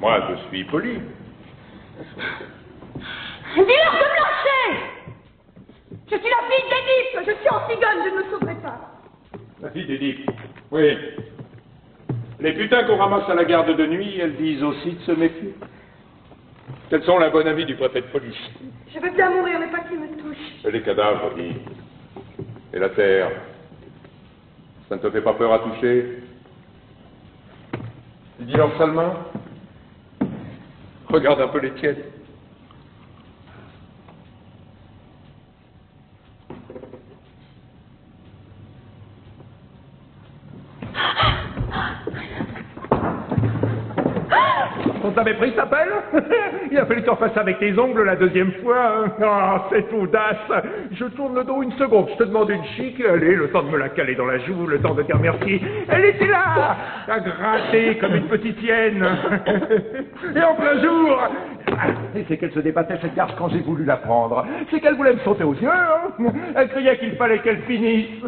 Moi, je suis poli. Dis-leur de me lâcher. Je suis la fille d'Édipe, je suis Antigone, je ne me sauverai pas. La fille d'Édipe. Oui. Les putains qu'on ramasse à la garde de nuit, elles disent aussi de se méfier. Quels sont la bonne amie du préfet de police? Je veux bien mourir, mais pas qu'il me touche. Et les cadavres, dis. Et la terre. Ça ne te fait pas peur à toucher? Tu dis leurs sales mains? Regarde un peu les tiennes. On t'avait pris cette appel? Il a fallu t'en faire ça avec tes ongles la deuxième fois. Ah, cette audace. Je tourne le dos une seconde, je te demande une chic. Allez, le temps de me la caler dans la joue, le temps de dire merci. Elle était là, à gratter comme une petite hyène. Et en plein jour. Et c'est qu'elle se débattait cette garce quand j'ai voulu la prendre. C'est qu'elle voulait me sauter aux yeux. Hein. Elle criait qu'il fallait qu'elle finisse.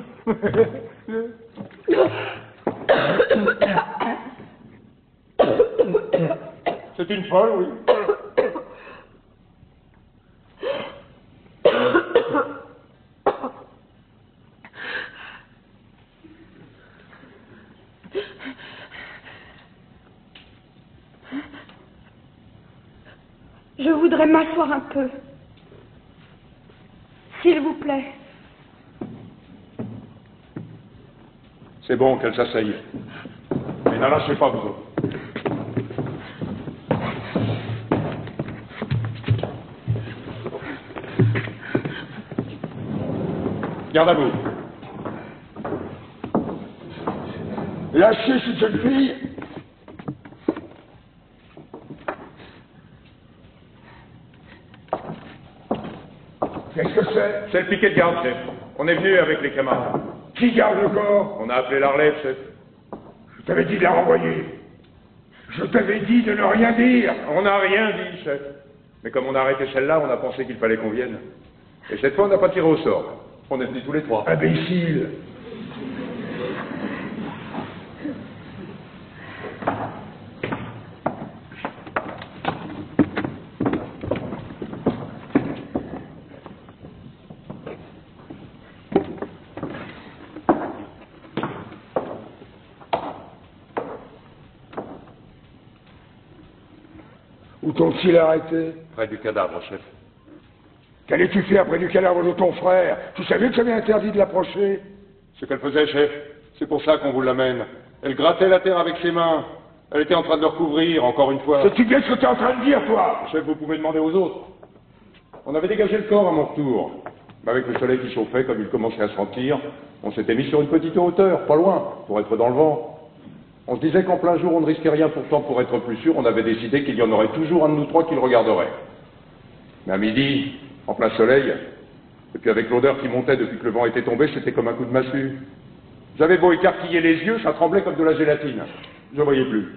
C'est une folle, oui. Je voudrais m'asseoir un peu. S'il vous plaît. C'est bon qu'elle s'asseye. Mais n'en lâchez pas, vous autres. Garde à vous. Lâchez cette jeune fille. Qu'est-ce que c'est? C'est le piquet de garde, chef. On est venu avec les camarades. Qui garde le corps? On a appelé la relève, chef. Je t'avais dit de la renvoyer. Je t'avais dit de ne rien dire. On n'a rien dit, chef. Mais comme on a arrêté celle-là, on a pensé qu'il fallait qu'on vienne. Et cette fois, on n'a pas tiré au sort. On est venus tous les trois. Imbécile. Où t'ont-ils arrêté? Près du cadavre, chef. Qu'allais-tu faire près du cadavre de ton frère? Tu savais que j'avais interdit de l'approcher? Ce qu'elle faisait, chef. C'est pour ça qu'on vous l'amène. Elle grattait la terre avec ses mains. Elle était en train de le recouvrir, encore une fois. Sais-tu bien ce que tu es en train de dire, toi? Chef, vous pouvez demander aux autres. On avait dégagé le corps à mon retour. Mais avec le soleil qui chauffait, comme il commençait à se sentir, on s'était mis sur une petite hauteur, pas loin, pour être dans le vent. On se disait qu'en plein jour, on ne risquait rien, pourtant, pour être plus sûr, on avait décidé qu'il y en aurait toujours un de nous trois qui le regarderait. Mais à midi, en plein soleil, et puis avec l'odeur qui montait depuis que le vent était tombé, c'était comme un coup de massue. J'avais beau écarquiller les yeux, ça tremblait comme de la gélatine. Je ne voyais plus.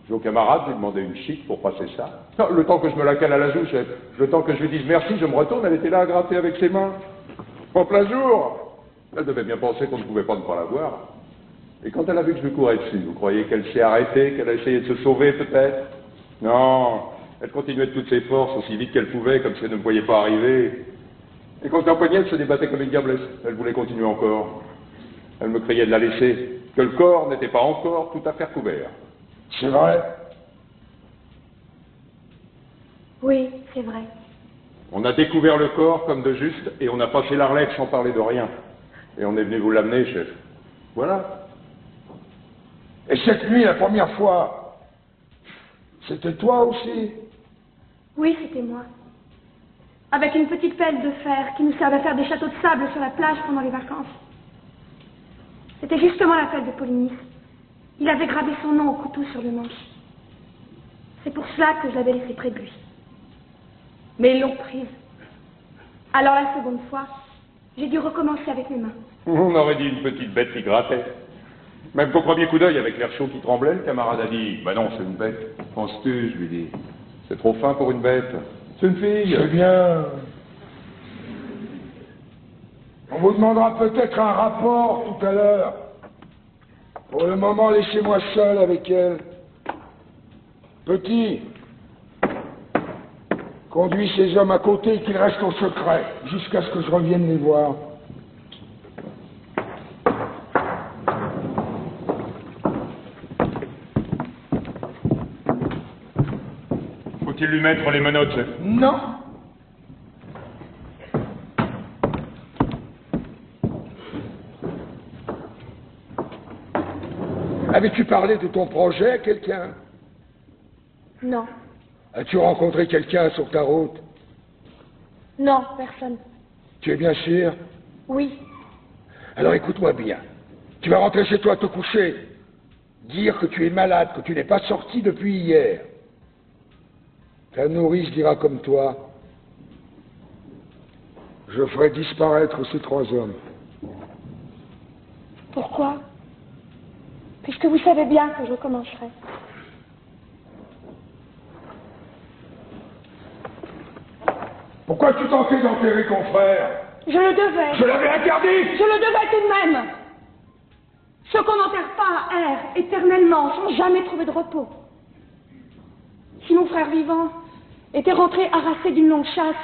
J'ai au camarade, j'ai demandé une chic pour passer ça. Le temps que je me la cale à la joue, chef, le temps que je lui dise merci, je me retourne, elle était là à gratter avec ses mains. En plein jour. Elle devait bien penser qu'on ne pouvait pas ne pas la voir. Et quand elle a vu que je lui courais dessus, vous croyez qu'elle s'est arrêtée, qu'elle a essayé de se sauver peut-être? Non, elle continuait de toutes ses forces, aussi vite qu'elle pouvait, comme si elle ne me voyait pas arriver. Et quand je l'empoignais, elle se débattait comme une diablesse. Elle voulait continuer encore. Elle me criait de la laisser, que le corps n'était pas encore tout à fait couvert. C'est vrai? Oui, c'est vrai. On a découvert le corps comme de juste, et on a passé la relève sans parler de rien. Et on est venu vous l'amener, chef. Voilà. Et cette nuit, la première fois, c'était toi aussi? Oui, c'était moi. Avec une petite pelle de fer qui nous servait à faire des châteaux de sable sur la plage pendant les vacances. C'était justement la pelle de Polynice. Il avait gravé son nom au couteau sur le manche. C'est pour cela que je l'avais laissée près de lui. Mais ils l'ont prise. Alors la seconde fois, j'ai dû recommencer avec mes mains. On aurait dit une petite bête qui grattait. Même qu'au premier coup d'œil, avec l'air chaud qui tremblait, le camarade a dit « Bah non, c'est une bête. Penses-tu » je lui dis. « C'est trop fin pour une bête. C'est une fille. » C'est bien. On vous demandera peut-être un rapport tout à l'heure. Pour le moment, laissez-moi seul avec elle. Petit, conduis ces hommes à côté et qu'ils restent au secret, jusqu'à ce que je revienne les voir. Faut-il lui mettre les menottes, chef? Non. Avais-tu parlé de ton projet à quelqu'un? Non. As-tu rencontré quelqu'un sur ta route? Non, personne. Tu es bien sûr? Oui. Alors écoute-moi bien. Tu vas rentrer chez toi te coucher. Dire que tu es malade, que tu n'es pas sorti depuis hier. Ta nourrice dira comme toi. Je ferai disparaître ces 3 hommes. Pourquoi? Puisque vous savez bien que je recommencerai. Pourquoi tu tentais d'enterrer ton frère? Je le devais. Je l'avais interdit! Je le devais tout de même. Ceux qu'on n'enterre pas errent éternellement, sans jamais trouver de repos. Si mon frère vivant était rentré harassé d'une longue chasse,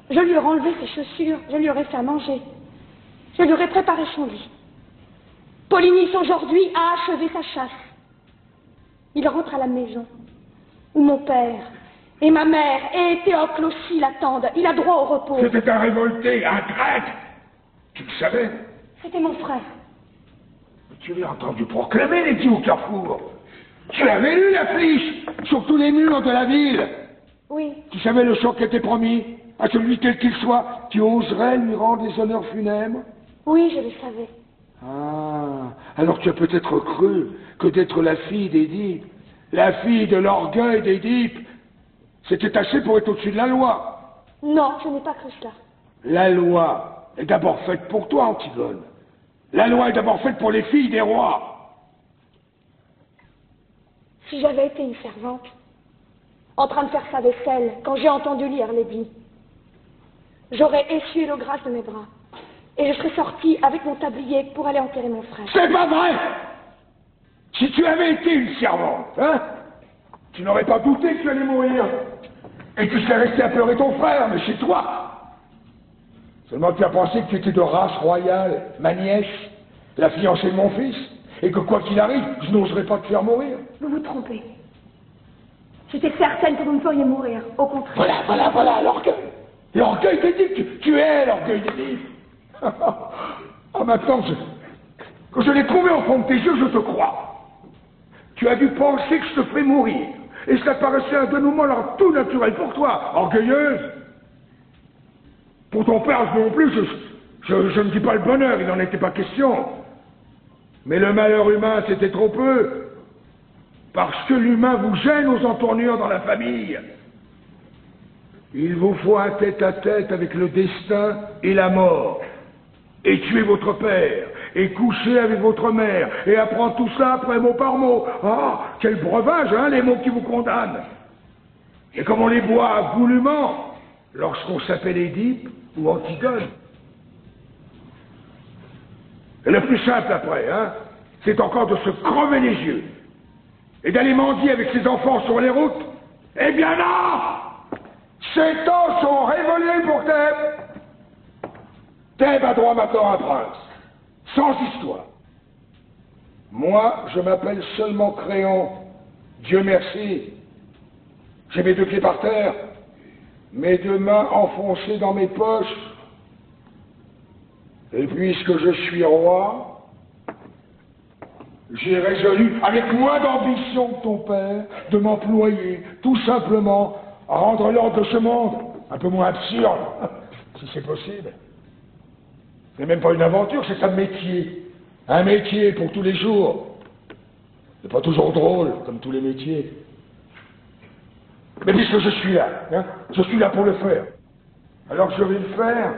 je lui aurais enlevé ses chaussures, je lui aurais fait à manger, je lui aurais préparé son lit. Polynice aujourd'hui a achevé sa chasse. Il rentre à la maison, où mon père et ma mère et Théocle aussi l'attendent. Il a droit au repos. C'était un révolté, un traître. Tu le savais? C'était mon frère. Tu l'as entendu proclamer les dieux au carrefour. Tu avais lu l'affiche sur tous les murs de la ville. Oui. Tu savais le choc qui était promis à celui quel qu'il soit qui oserait lui rendre les honneurs funèbres? Oui, je le savais. Ah, alors tu as peut-être cru que d'être la fille d'Édipe, la fille de l'orgueil d'Édipe, c'était assez pour être au-dessus de la loi. Non, je n'ai pas cru cela. La loi est d'abord faite pour toi, Antigone. La loi est d'abord faite pour les filles des rois. Si j'avais été une servante, en train de faire sa vaisselle, quand j'ai entendu lire l'édit, j'aurais essuyé l'eau grasse de mes bras, et je serais sortie avec mon tablier pour aller enterrer mon frère. C'est pas vrai! Si tu avais été une servante, hein, tu n'aurais pas douté que tu allais mourir. Et tu serais resté à pleurer ton frère, mais chez toi. Seulement tu as pensé que tu étais de race royale, ma nièce, la fiancée de mon fils, et que quoi qu'il arrive, je n'oserais pas te faire mourir. Vous vous trompez. J'étais certaine que vous me feriez mourir, au contraire. Voilà, l'orgueil. L'orgueil d'Édipe, tu es l'orgueil d'Édipe. Ah, maintenant, quand je l'ai trouvé au fond de tes yeux, je te crois. Tu as dû penser que je te ferais mourir. Et cela paraissait un dénouement alors tout naturel pour toi, orgueilleuse. Pour ton père non plus, je ne dis pas le bonheur, il n'en était pas question. Mais le malheur humain, c'était trop peu. Parce que l'humain vous gêne aux entournures dans la famille. Il vous faut un tête-à-tête avec le destin et la mort. Et tuer votre père, et coucher avec votre mère, et apprendre tout ça après mot par mot. Ah, quel breuvage, hein, les mots qui vous condamnent. Et comme on les boit goulûment, lorsqu'on s'appelle Édipe ou Antigone. Et le plus simple après, hein, c'est encore de se crever les yeux, et d'aller mendier avec ses enfants sur les routes. Eh bien là, ces temps sont révolés pour Thèbes. Thèbes a droit maintenant à un prince, sans histoire. Moi, je m'appelle seulement Créon. Dieu merci. J'ai mes 2 pieds par terre, mes 2 mains enfoncées dans mes poches. Et puisque je suis roi, j'ai résolu, avec moins d'ambition que ton père, de m'employer, tout simplement, à rendre l'ordre de ce monde un peu moins absurde, si c'est possible. C'est même pas une aventure, c'est un métier. Un métier pour tous les jours. C'est pas toujours drôle, comme tous les métiers. Mais puisque je suis là, hein, je suis là pour le faire. Alors je vais le faire.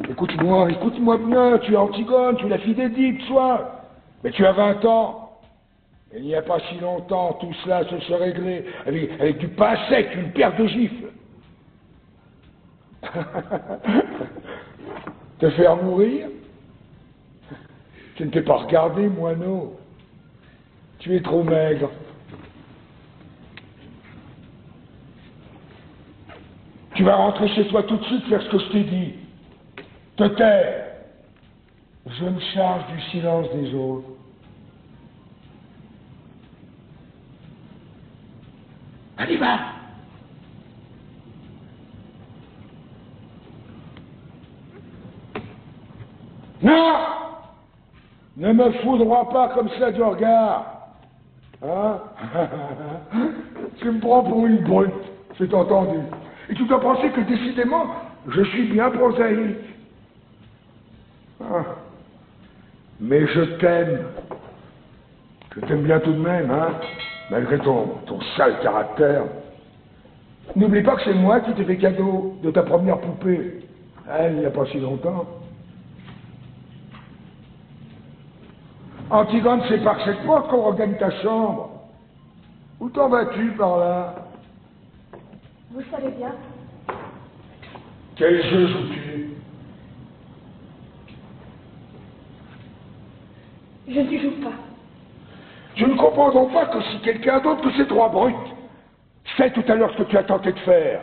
Écoute-moi bien, tu es Antigone, tu es la fille d'Édipe, toi. Mais tu as 20 ans. Il n'y a pas si longtemps, tout cela se serait réglé avec du pain sec, une paire de gifles. Te faire mourir? Tu ne t'es pas regardé, moineau. Tu es trop maigre. Tu vas rentrer chez toi tout de suite faire ce que je t'ai dit. Te taire. Je me charge du silence des autres. Allez, va! Non! Ne me foudroie pas comme ça du regard. Hein? Tu me prends pour une brute, c'est entendu. Et tu dois penser que décidément, je suis bien prosaïque. Ah. Mais je t'aime. Je t'aime bien tout de même, hein, malgré ton sale caractère. N'oublie pas que c'est moi qui t'ai fait cadeau de ta première poupée. Hein, il n'y a pas si longtemps. Antigone, c'est par cette porte qu'on regagne ta chambre. Où t'en vas-tu par là? Vous savez bien. Quel jeu joues-tu? Je ne joue pas. Je ne comprends donc pas que si quelqu'un d'autre que ces trois brutes fait tout à l'heure ce que tu as tenté de faire,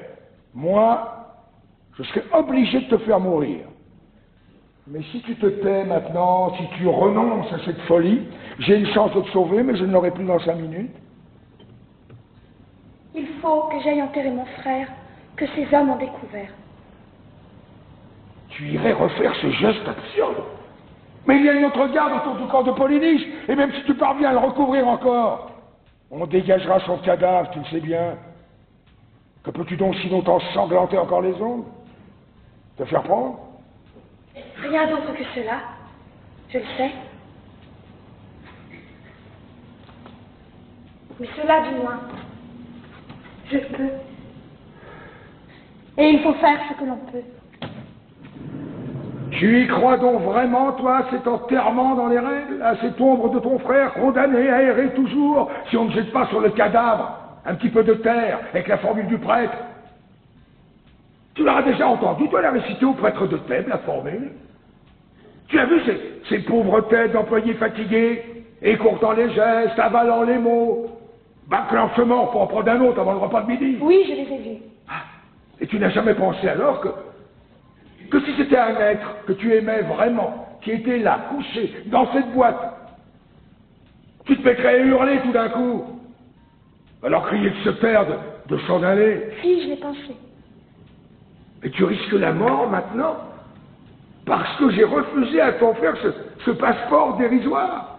moi, je serais obligé de te faire mourir. Mais si tu te tais maintenant, si tu renonces à cette folie, j'ai une chance de te sauver, mais je ne l'aurai plus dans 5 minutes. Il faut que j'aille enterrer mon frère, que ces hommes ont découvert. Tu irais refaire ce geste absurde? Mais il y a une autre garde autour du corps de Polynice, et même si tu parviens à le recouvrir encore, on dégagera son cadavre, tu le sais bien. Que peux-tu donc sinon t'ensanglanter encore les ongles? Te faire prendre? Rien d'autre que cela, je le sais. Mais cela, du moins, je peux. Et il faut faire ce que l'on peut. Tu y crois donc vraiment, toi, cet enterrement dans les règles, à cette ombre de ton frère condamné à errer toujours, si on ne jette pas sur le cadavre un petit peu de terre, avec la formule du prêtre? Tu l'auras déjà entendu, toi, la réciter au prêtre de Thèbes, la formule? Tu as vu ces pauvres têtes d'employés fatigués, écourtant les gestes, avalant les mots, bâclant ce mort pour en prendre un autre avant le repas de midi? Oui, je les ai vus. Et tu n'as jamais pensé alors que si c'était un être que tu aimais vraiment, qui était là, couché, dans cette boîte, tu te mettrais à hurler tout d'un coup, alors crier de se perdre, de s'en aller? Si, je l'ai pensé. Et tu risques la mort maintenant parce que j'ai refusé à ton frère ce passeport dérisoire,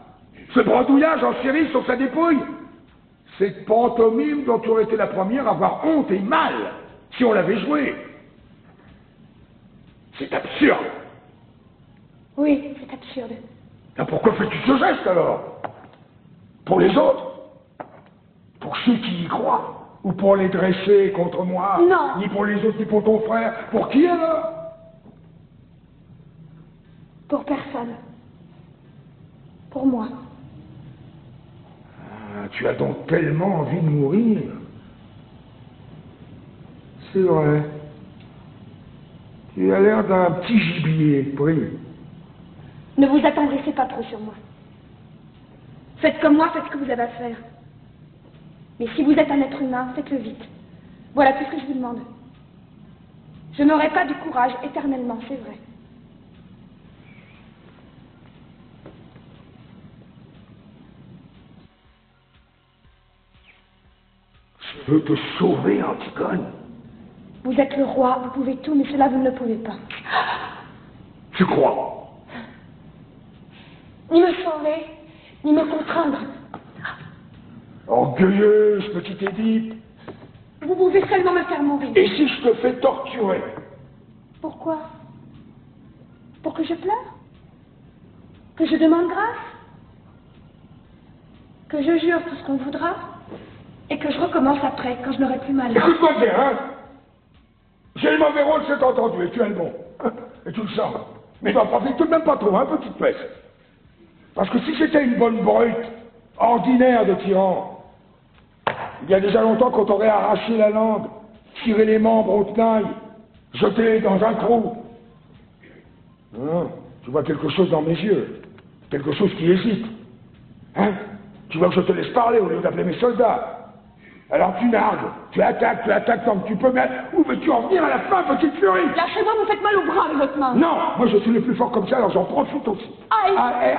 ce bredouillage en série sur sa dépouille, cette pantomime dont tu aurais été la première à avoir honte et mal si on l'avait joué. C'est absurde. Oui, c'est absurde. Et pourquoi fais-tu ce geste alors? Pour les autres? Pour ceux qui y croient? Ou pour les dresser contre moi? Non. Ni pour les autres, ni pour ton frère? Pour qui alors? Pour personne. Pour moi. Ah, tu as donc tellement envie de mourir. C'est vrai. Tu as l'air d'un petit gibier pris. Ne vous attendrissez pas trop sur moi. Faites comme moi, faites ce que vous avez à faire. Mais si vous êtes un être humain, faites-le vite. Voilà tout ce que je vous demande. Je n'aurai pas du courage éternellement, c'est vrai. Je veux te sauver, Antigone. Vous êtes le roi, vous pouvez tout, mais cela vous ne le pouvez pas. Tu crois? Ni me sauver, ni me contraindre. Orgueilleuse, petite Édipe. Vous pouvez seulement me faire mourir. Et si je te fais torturer? Pourquoi? Pour que je pleure? Que je demande grâce? Que je jure tout ce qu'on voudra? Et que je recommence après, quand je n'aurai plus mal. Écoute-moi bien, hein? J'ai le mauvais rôle, c'est entendu, et tu as le bon. Et tu le sens. Mais n'en profite tout de même pas trop, hein, petite peste. Parce que si c'était une bonne brute, ordinaire de tyran, il y a déjà longtemps qu'on t'aurait arraché la langue, tiré les membres au tenaille, jeté dans un trou. Non, tu vois quelque chose dans mes yeux, quelque chose qui hésite. Hein? Tu vois que je te laisse parler au lieu d'appeler mes soldats. Alors tu nargues, tu attaques tant que tu peux, mais où veux-tu en venir à la fin, petite furie? Lâchez-moi, vous faites mal au bras avec votre main. Non, moi je suis le plus fort comme ça, alors j'en profite aussi. Aïe.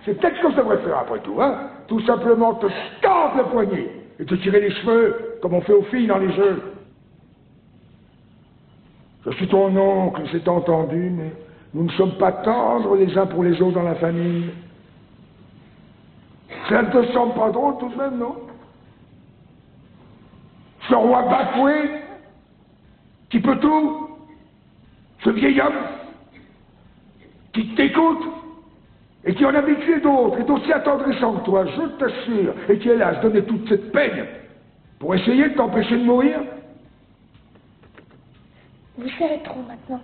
C'est peut-être ce que je devrais faire après tout, hein? Tout simplement te tendre le poignet et te tirer les cheveux, comme on fait aux filles dans les jeux. Je suis ton oncle, c'est entendu, mais nous ne sommes pas tendres les uns pour les autres dans la famille. Ça ne te semble pas drôle tout de même, non? Ce roi bafoué, qui peut tout, ce vieil homme, qui t'écoute, et qui en habitue d'autres, est aussi attendrissant que toi, je t'assure, et qui est là à se donner toute cette peine pour essayer de t'empêcher de mourir. Vous serrez trop maintenant.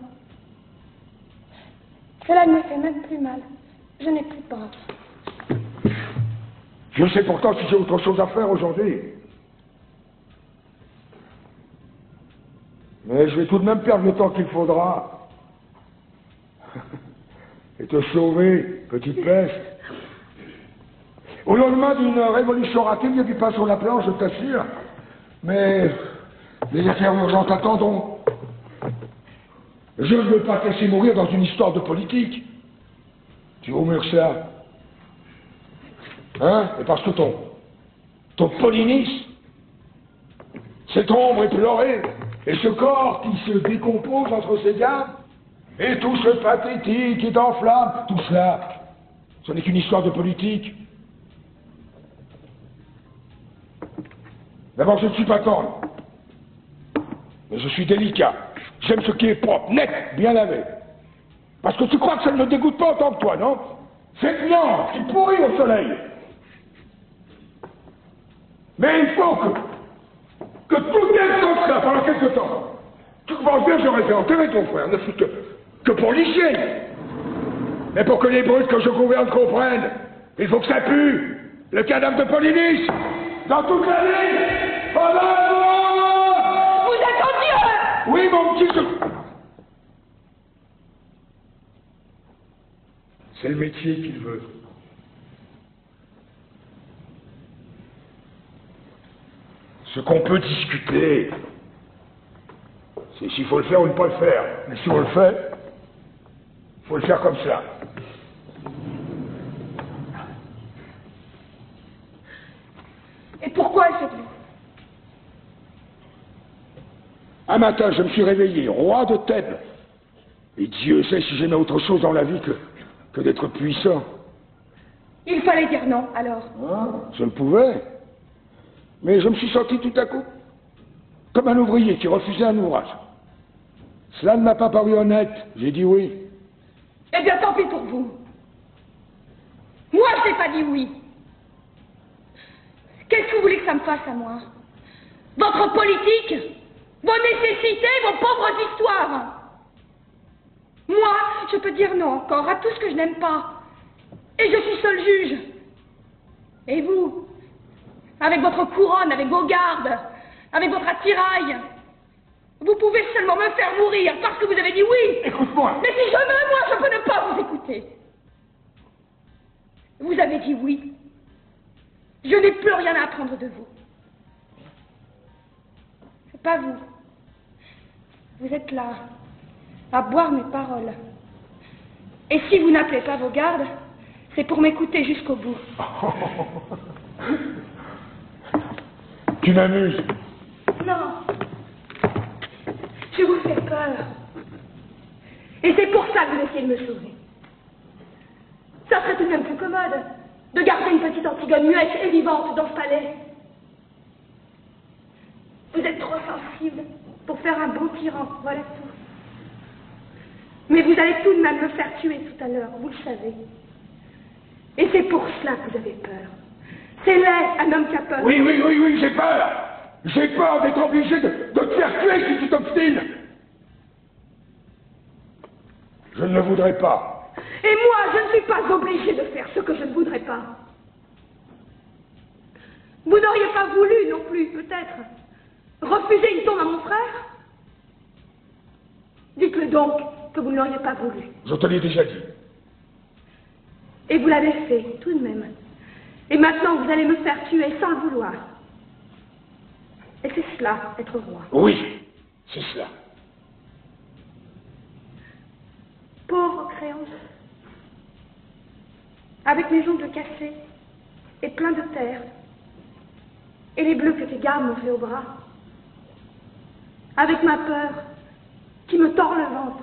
Cela ne me fait même plus mal. Je n'ai plus peur. Je sais pourtant si j'ai autre chose à faire aujourd'hui. Mais je vais tout de même perdre le temps qu'il faudra. Et te sauver, petite peste. Au lendemain d'une révolution ratée, il y a du pain sur la planche, je t'assure. Mais les affaires urgentes attendront. Je ne veux pas te laisser mourir dans une histoire de politique. Tu vas mûrir ça. Hein? Et parce que ton Polynice, cette ombre éplorée, et ce corps qui se décompose entre ses gammes, et tout ce pathétique qui t'enflamme, tout cela, ce n'est qu'une histoire de politique. D'abord, je ne suis pas tendre, mais je suis délicat. J'aime ce qui est propre, net, bien lavé. Parce que tu crois que ça ne me dégoûte pas autant que toi, non? Cette viande qui pourrit au soleil. Mais il faut que tout est comme ça pendant quelque temps. Tu penses bien que j'aurais fait enterrer ton frère, ne fût que pour l'hygiène. Mais pour que les brutes que je gouverne comprennent, il faut que ça pue. Le cadavre de Polynice, dans toute la ville, Vous êtes odieux! Oui, mon petit... C'est le métier qu'il veut. Ce qu'on peut discuter, c'est s'il faut le faire ou ne pas le faire. Mais si on le fait, il faut le faire comme ça. Et pourquoi le faites-vous? Un matin, je me suis réveillé, roi de Thèbes. Et Dieu sait si j'aimais autre chose dans la vie que d'être puissant. Il fallait dire non, alors. Ah, je le pouvais. Mais je me suis senti tout à coup comme un ouvrier qui refusait un ouvrage. Cela ne m'a pas paru honnête. J'ai dit oui. Eh bien, tant pis pour vous. Moi, je n'ai pas dit oui. Qu'est-ce que vous voulez que ça me fasse à moi? Votre politique? Vos nécessités? Vos pauvres histoires? Moi, je peux dire non encore à tout ce que je n'aime pas. Et je suis seul juge. Et vous? Avec votre couronne, avec vos gardes, avec votre attirail, vous pouvez seulement me faire mourir parce que vous avez dit oui. Écoute-moi. Mais si je veux, moi, je peux ne pas vous écouter. Vous avez dit oui. Je n'ai plus rien à apprendre de vous. C'est pas vous. Vous êtes là, à boire mes paroles. Et si vous n'appelez pas vos gardes, c'est pour m'écouter jusqu'au bout. Tu m'amuses. Non. Je vous fais peur. Et c'est pour ça que vous essayez de me sauver. Ça serait tout de même plus commode de garder une petite Antigone muette et vivante dans ce palais. Vous êtes trop sensible pour faire un bon tyran, voilà tout. Mais vous allez tout de même me faire tuer tout à l'heure, vous le savez. Et c'est pour cela que vous avez peur. C'est laid, un homme qui a peur. Oui, j'ai peur. J'ai peur d'être obligé de te faire tuer si tu t'obstines. Je ne le voudrais pas. Et moi, je ne suis pas obligée de faire ce que je ne voudrais pas. Vous n'auriez pas voulu non plus, peut-être, refuser une tombe à mon frère? Dites-le donc que vous ne l'auriez pas voulu. Je te l'ai déjà dit. Et vous l'avez fait, tout de même. Et maintenant, vous allez me faire tuer sans le vouloir. Et c'est cela, être roi. Oui, c'est cela. Pauvre Créon, avec mes ongles cassés et plein de terre, et les bleus que tes gardes m'ont fait au bras, avec ma peur qui me tord le ventre,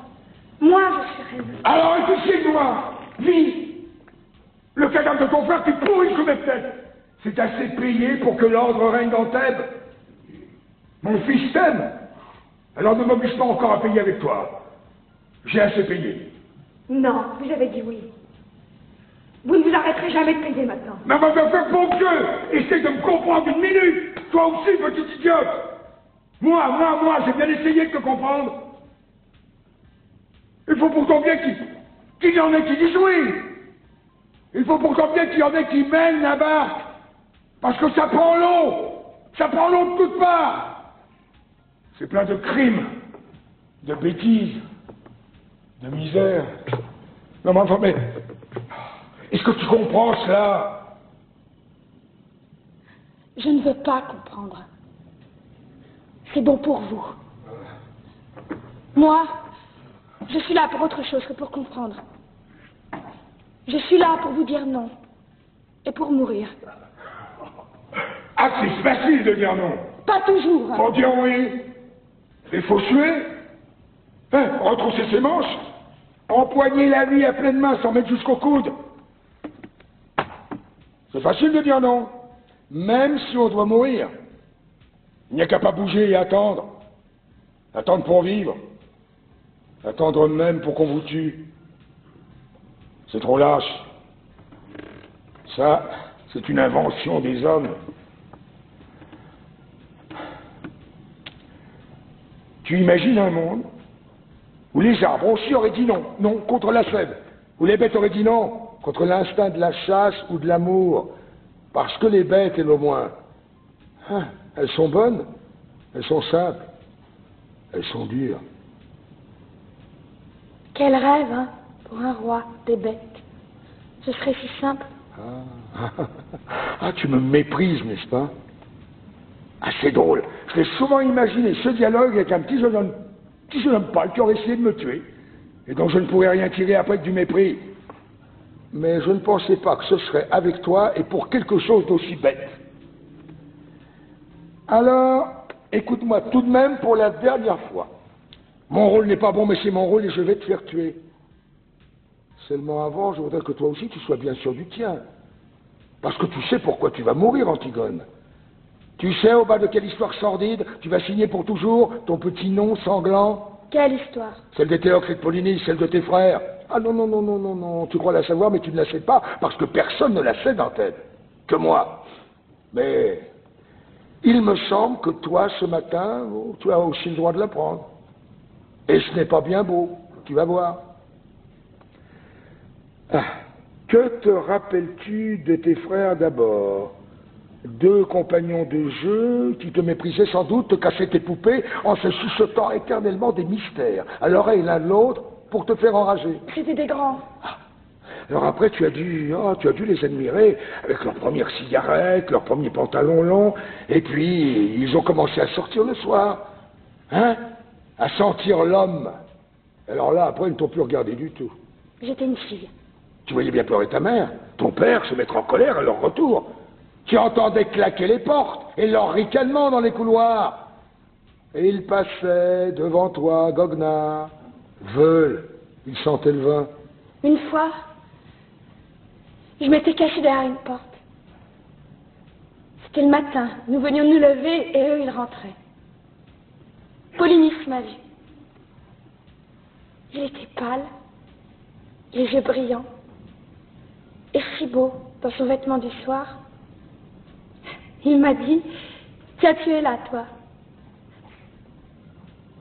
moi je suis reine. Alors réfléchis-moi, vis. Le cadavre de ton frère qui pourrit sous mes têtes. C'est assez payé pour que l'ordre règne dans Thèbes. Mon fils t'aime. Alors ne m'oblige pas encore à payer avec toi. J'ai assez payé. Non, vous avez dit oui. Vous ne vous arrêterez jamais de payer maintenant. Mais va faire bon Dieu. Essaye de me comprendre une minute. Toi aussi, petite idiote. Moi, j'ai bien essayé de te comprendre. Il faut pourtant bien qu'il y en ait qui disent oui. Il faut pourtant bien qu'il y en ait qui mènent la barque. Parce que ça prend l'eau. Ça prend l'eau de toutes parts. C'est plein de crimes, de bêtises, de misère. Non mais enfin, mais... Est-ce que tu comprends cela? Je ne veux pas comprendre. C'est bon pour vous. Moi, je suis là pour autre chose que pour comprendre. Je suis là pour vous dire non. Et pour mourir. Ah, c'est facile de dire non. Pas toujours. Pour dire oui, il faut suer, hein, retrousser ses manches, empoigner la vie à pleine main sans mettre jusqu'au coude. C'est facile de dire non, même si on doit mourir. Il n'y a qu'à pas bouger et attendre. Attendre pour vivre. Attendre même pour qu'on vous tue. C'est trop lâche. Ça, c'est une invention des hommes. Tu imagines un monde où les arbres aussi auraient dit non, non contre la sève, où les bêtes auraient dit non contre l'instinct de la chasse ou de l'amour, parce que les bêtes, elles au moins, hein, elles sont bonnes, elles sont simples, elles sont dures. Quel rêve, hein, pour un roi des bêtes. Ce serait si simple. Ah, tu me méprises, n'est-ce pas? Ah, c'est drôle. Je l'ai souvent imaginé ce dialogue avec un petit jeune homme pâle qui aurait essayé de me tuer, et dont je ne pourrais rien tirer après que du mépris. Mais je ne pensais pas que ce serait avec toi et pour quelque chose d'aussi bête. Alors, écoute-moi tout de même pour la dernière fois. Mon rôle n'est pas bon, mais c'est mon rôle et je vais te faire tuer. Seulement avant, je voudrais que toi aussi tu sois bien sûr du tien. Parce que tu sais pourquoi tu vas mourir, Antigone. Tu sais au bas de quelle histoire sordide tu vas signer pour toujours ton petit nom sanglant? Quelle histoire? Celle de Théocle et de Polynice, celle de tes frères. Ah non, non, non, non, non, non, tu crois la savoir, mais tu ne la sais pas, parce que personne ne la sait dans tête. Que moi. Mais il me semble que toi, ce matin, tu as aussi le droit de l'apprendre. Et ce n'est pas bien beau, tu vas voir. Ah. Que te rappelles-tu de tes frères d'abord? Deux compagnons de jeu qui te méprisaient sans doute, te cachaient tes poupées en se chuchotant éternellement des mystères à l'oreille l'un de l'autre pour te faire enrager. C'était des grands. Ah. Alors après, tu as dû les admirer avec leurs premières cigarettes, leurs premiers pantalons longs, et puis ils ont commencé à sortir le soir, hein, à sentir l'homme. Alors là, après, ils ne t'ont plus regardé du tout. J'étais une fille. Tu voyais bien pleurer ta mère, ton père se mettre en colère à leur retour. Tu entendais claquer les portes et leur ricanement dans les couloirs. Et ils passaient devant toi, goguenard, veulent, ils sentaient le vin. Une fois, je m'étais cachée derrière une porte. C'était le matin, nous venions de nous lever et eux, ils rentraient. Polynice m'a vu. Il était pâle, les yeux brillants, et si beau dans son vêtement du soir. Il m'a dit, tiens, tu es là, toi.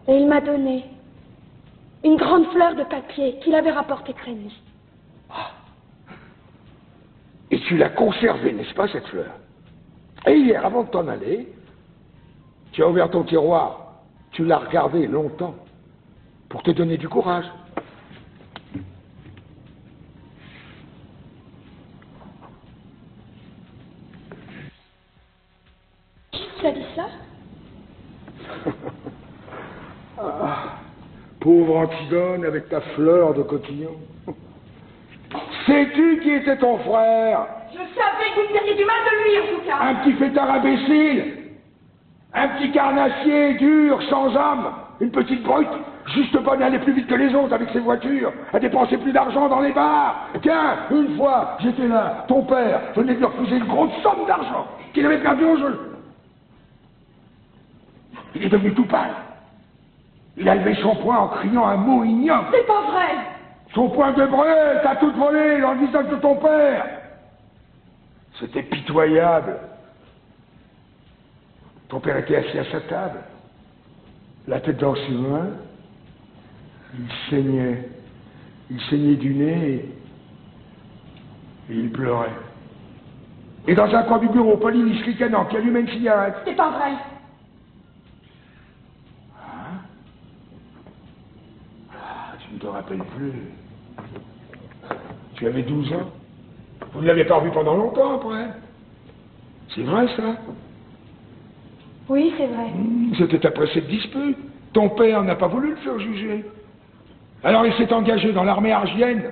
Et il m'a donné une grande fleur de papier qu'il avait rapportée de nuit. Ah. Et tu l'as conservée, n'est-ce pas, cette fleur? Et hier, avant de t'en aller, tu as ouvert ton tiroir, tu l'as regardée longtemps, pour te donner du courage. Tu as dit ça? Ah, pauvre Antigone avec ta fleur de cotillon. Sais-tu qui était ton frère? Je savais que vous me diriez du mal de lui, en tout cas. Un petit fêtard imbécile, un petit carnassier dur, sans âme, une petite brute, juste bonne à aller plus vite que les autres avec ses voitures, à dépenser plus d'argent dans les bars. Tiens, une fois, j'étais là, ton père venait de lui refuser une grosse somme d'argent qu'il avait perdu au jeu. Il est devenu tout pâle. Il a levé son poing en criant un mot ignoble. C'est pas vrai. Son poing de brûle, t'as tout volé dans le visage de ton père. C'était pitoyable. Ton père était assis à sa table, la tête dans ses mains, il saignait. Il saignait du nez et il pleurait. Et dans un coin du bureau, Pauline, il se ricanant, qui allumait une cigarette. C'est pas vrai. Tu ne te rappelles plus. Tu avais 12 ans. Vous ne l'avez pas revu pendant longtemps après. C'est vrai ça? Oui, c'est vrai. C'était après cette dispute. Ton père n'a pas voulu le faire juger. Alors il s'est engagé dans l'armée argienne.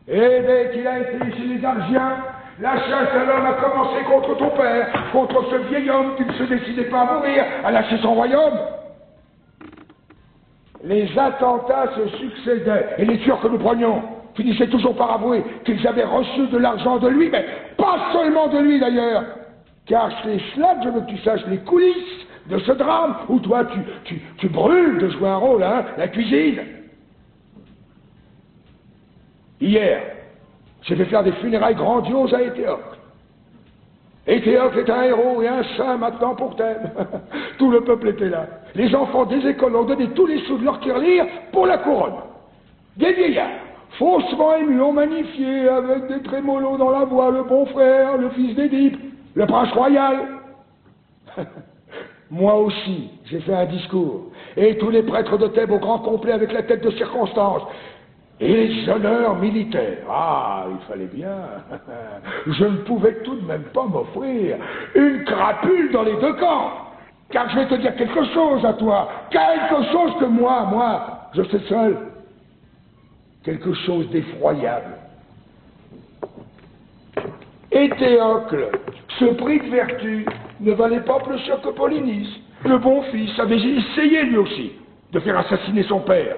Et dès qu'il a été chez les Argiens, la chasse à l'homme a commencé contre ton père, contre ce vieil homme qui ne se décidait pas à mourir, à lâcher son royaume. Les attentats se succédaient, et les tueurs que nous prenions finissaient toujours par avouer qu'ils avaient reçu de l'argent de lui, mais pas seulement de lui d'ailleurs, car c'est cela que je veux que tu saches, les coulisses de ce drame, où toi tu brûles de jouer un rôle, hein, la cuisine. Hier, j'ai fait faire des funérailles grandioses à Éthéocle. Éthéocle est un héros et un saint maintenant pour Thèbes. Tout le peuple était là. Les enfants des écoles ont donné tous les sous de leur tirelire pour la couronne. Des vieillards, faussement émus, ont magnifié avec des trémolos dans la voix le bon frère, le fils d'Édipe, le prince royal. Moi aussi, j'ai fait un discours. Et tous les prêtres de Thèbes au grand complet avec la tête de circonstance. Et les honneurs militaires. Ah, il fallait bien. Je ne pouvais tout de même pas m'offrir une crapule dans les deux camps. Car je vais te dire quelque chose à toi. Quelque chose que moi, je sais seul. Quelque chose d'effroyable. Éthéocle, ce prix de vertu, ne valait pas plus cher que Polynice. Le bon fils avait essayé lui aussi de faire assassiner son père.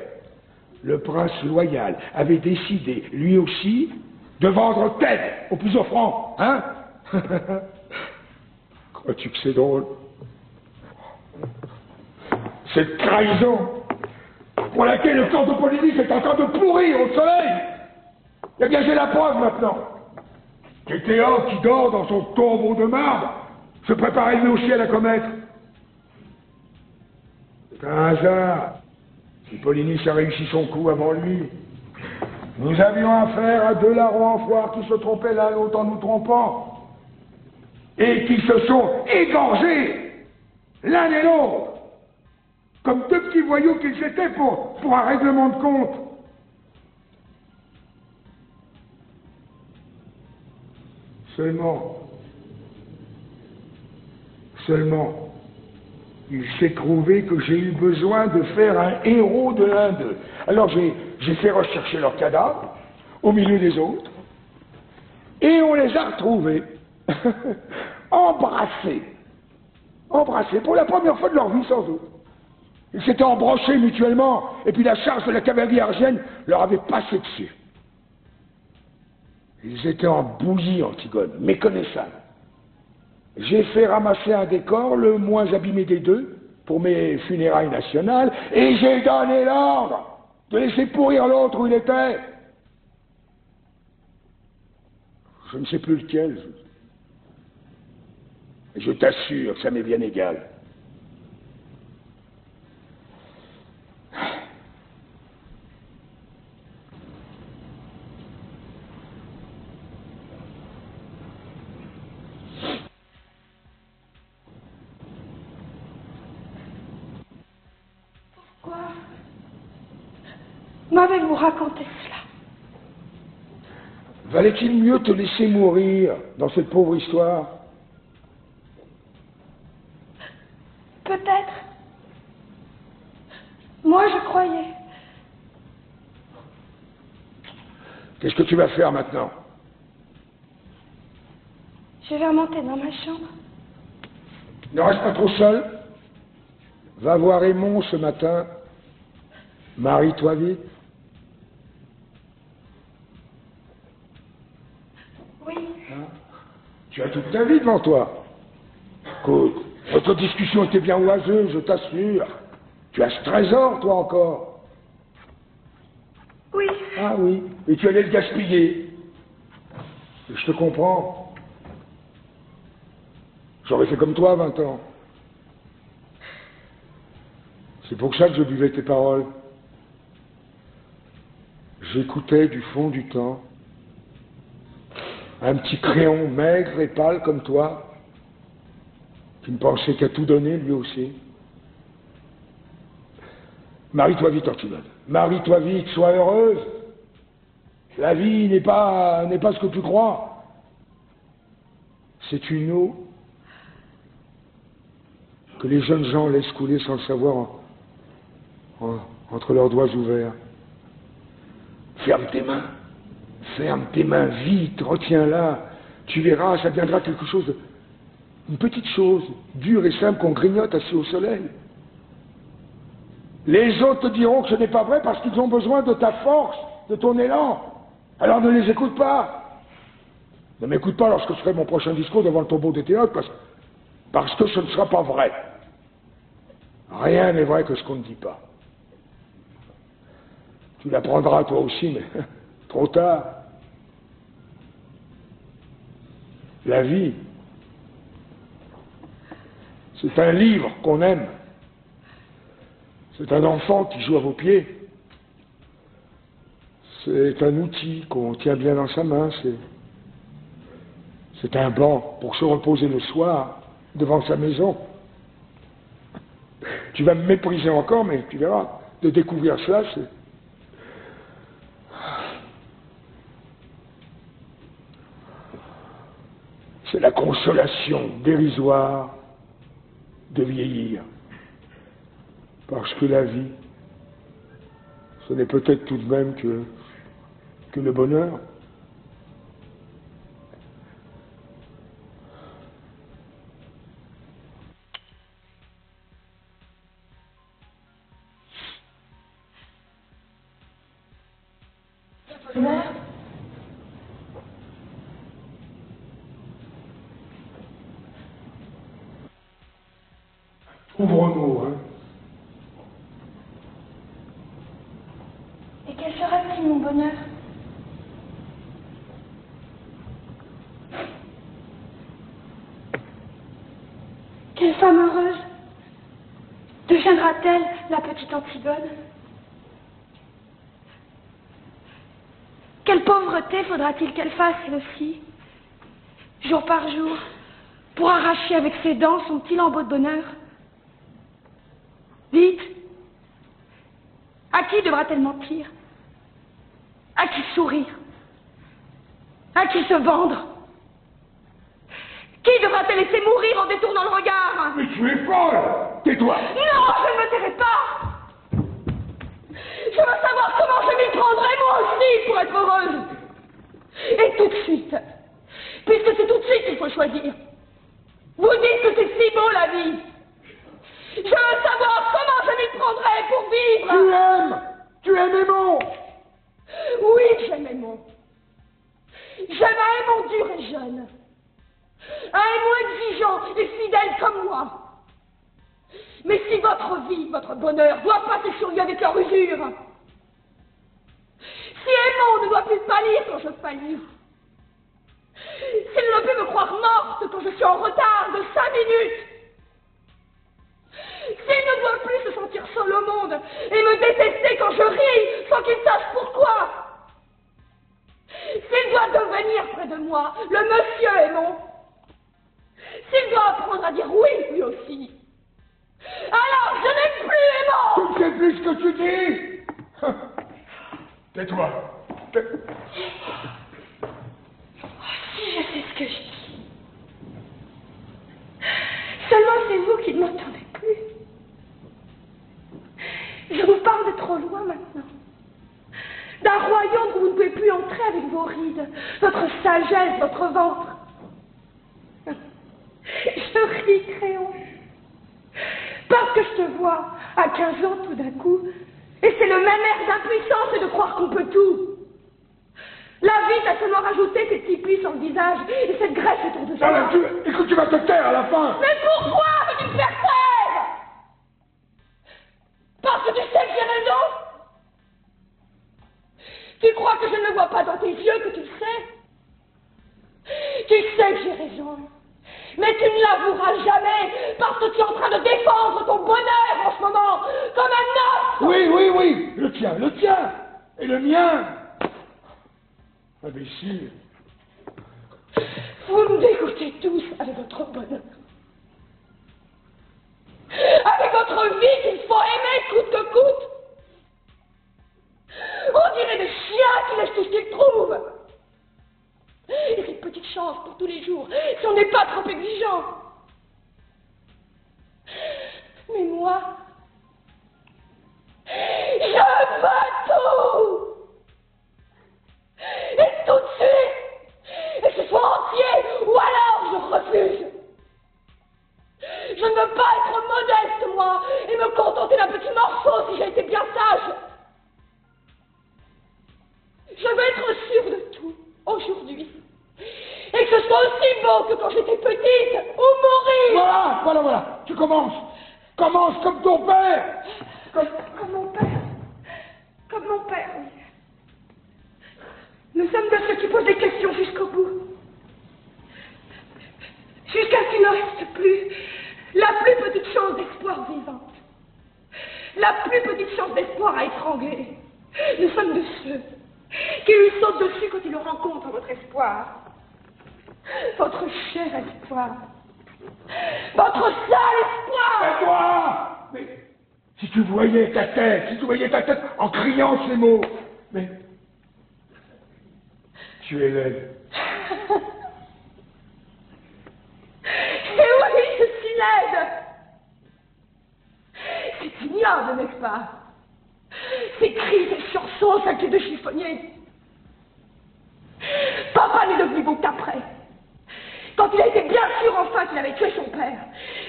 Le prince loyal avait décidé, lui aussi, de vendre Thèbes au plus offrant, hein? Crois-tu que c'est drôle? Cette trahison pour laquelle le corps de Polynice est en train de pourrir au soleil. Eh bien, j'ai la preuve maintenant. Théo, qui dort dans son tombeau de marbre, se préparait lui aussi à la commettre. C'est un hasard. Si Polynice a réussi son coup avant lui, nous avions affaire à deux larrons en foire qui se trompaient l'un l'autre en nous trompant, et qui se sont égorgés l'un et l'autre, comme deux petits voyous qu'ils étaient pour un règlement de compte. Seulement, il s'est trouvé que j'ai eu besoin de faire un héros de l'un d'eux. Alors j'ai fait rechercher leurs cadavres, au milieu des autres, et on les a retrouvés, embrassés, pour la première fois de leur vie sans doute. Ils s'étaient embrochés mutuellement, et puis la charge de la cavalerie argienne leur avait passé dessus. Ils étaient en bouillie, Antigone, méconnaissables. J'ai fait ramasser un décor, le moins abîmé des deux, pour mes funérailles nationales, et j'ai donné l'ordre de laisser pourrir l'autre où il était. Je ne sais plus lequel. Et je t'assure que ça m'est bien égal. M'avez-vous raconté cela? Valait-il mieux te laisser mourir dans cette pauvre histoire? Peut-être. Moi, je croyais. Qu'est-ce que tu vas faire maintenant? Je vais remonter dans ma chambre. Ne reste pas trop seul. Va voir Raymond ce matin. Marie-toi vite. Oui. Hein? Tu as toute ta vie devant toi. Écoute, notre discussion était bien oiseuse, je t'assure. Tu as ce trésor, toi, encore. Oui. Ah oui, et tu allais le gaspiller. Et je te comprends. J'aurais fait comme toi à 20 ans. C'est pour ça que je buvais tes paroles. j'écoutais du fond du temps un petit crayon maigre et pâle comme toi, qui ne pensait qu'à tout donner lui aussi. Marie-toi vite, Antigone. Marie-toi vite, sois heureuse. La vie n'est pas ce que tu crois. C'est une eau que les jeunes gens laissent couler sans le savoir entre leurs doigts ouverts. Ferme tes mains vite, retiens-la. Tu verras, ça deviendra quelque chose une petite chose, dure et simple qu'on grignote assis au soleil. Les autres te diront que ce n'est pas vrai parce qu'ils ont besoin de ta force, de ton élan. Alors ne les écoute pas. Ne m'écoute pas lorsque je ferai mon prochain discours devant le tombeau des théâtres parce que ce ne sera pas vrai. Rien n'est vrai que ce qu'on ne dit pas. Tu l'apprendras toi aussi, mais trop tard. La vie, c'est un livre qu'on aime. C'est un enfant qui joue à vos pieds. C'est un outil qu'on tient bien dans sa main. C'est un banc pour se reposer le soir devant sa maison. Tu vas me mépriser encore, mais tu verras. De découvrir cela, c'est la consolation dérisoire de vieillir. Parce que la vie, ce n'est peut-être tout de même que le bonheur. Bonheur. Pauvre mot, hein. Et quel sera-t-il mon bonheur? Quelle femme heureuse deviendra-t-elle la petite Antigone? Quelle pauvreté faudra-t-il qu'elle fasse, elle aussi, jour par jour, pour arracher avec ses dents son petit lambeau de bonheur? Vite! À qui devra-t-elle mentir? À qui sourire? À qui se vendre? Qui devra-t-elle laisser mourir en détournant le regard? Mais tu es folle! Tais-toi! Non, je ne me tairai pas! Je veux savoir comment je m'y prendrai moi aussi pour être heureuse! Et tout de suite, puisque c'est tout de suite qu'il faut choisir. Vous dites que c'est si beau la vie! Je veux savoir comment je m'y prendrai pour vivre! Tu aimes Aymon! Oui, j'aime Aymon. J'aime un Aymon dur et jeune. Un Aymon exigeant et fidèle comme moi. Mais si votre vie, votre bonheur doit passer sur lui avec leur usure, si Aymon ne doit plus pâlir quand je pâlis, s'il ne peut me croire morte quand je suis en retard de 5 minutes, s'il ne doit plus se sentir seul au monde et me détester quand je ris sans qu'il sache pourquoi, s'il doit devenir près de moi le monsieur Aymon, s'il doit apprendre à dire oui lui aussi, alors je n'ai plus Aymon! Tu ne sais plus ce que tu dis! Tais-toi! Si je sais ce que je dis. Seulement c'est vous qui ne m'entendez plus. Je vous parle de trop loin maintenant. D'un royaume où vous ne pouvez plus entrer avec vos rides, votre sagesse, votre ventre. Je ris, Créon. Parce que je te vois à 15 ans tout d'un coup, et c'est le même air d'impuissance et de croire qu'on peut tout. La vie t'a seulement rajouté ces petits plis sur le visage et cette graisse autour de toi. Écoute, tu vas te taire à la fin! Mais pourquoi veux-tu me faire taire? Parce que tu sais que j'ai raison? Tu crois que je ne le vois pas dans tes yeux, que tu le sais? Tu sais que j'ai raison. Mais tu ne l'avoueras jamais parce que tu es en train de défendre ton bonheur en ce moment, comme un os! Oui, le tien, et le mien! Imbécile. Vous me dégoûtez tous avec votre bonheur. Avec votre vie qu'il faut aimer coûte que coûte. On dirait des chiens qui laissent tout ce qu'ils trouvent. Et cette petite chance pour tous les jours, si on n'est pas trop exigeant. Mais moi, je veux tout. Et tout de suite. Et que ce soit entier, ou alors je refuse. Je ne veux pas être modeste, moi, et me contenter d'un petit morceau si j'ai été bien sage. Je veux être sûre de tout, aujourd'hui. Et que ce soit aussi beau que quand j'étais petite, ou mourir. Voilà. Tu commences. Commence comme ton père. Comme mon père. Comme mon père, oui. Nous sommes de ceux qui posent des questions jusqu'au bout. Jusqu'à ce qu'il ne reste plus la plus petite chance d'espoir vivante. La plus petite chance d'espoir à étrangler. Nous sommes de ceux qui lui sautent dessus quand ils le rencontrent, votre espoir. Votre cher espoir. Votre seul espoir. Et toi? Mais si tu voyais ta tête, en criant ces mots. Mais tu es laide. Et oui, je suis laide. C'est ignoble, n'est-ce pas? Ces cris, ces chansons, celles de chiffonnier. Papa n'est devenu bon qu'après. Quand il a été bien sûr enfin qu'il avait tué son père,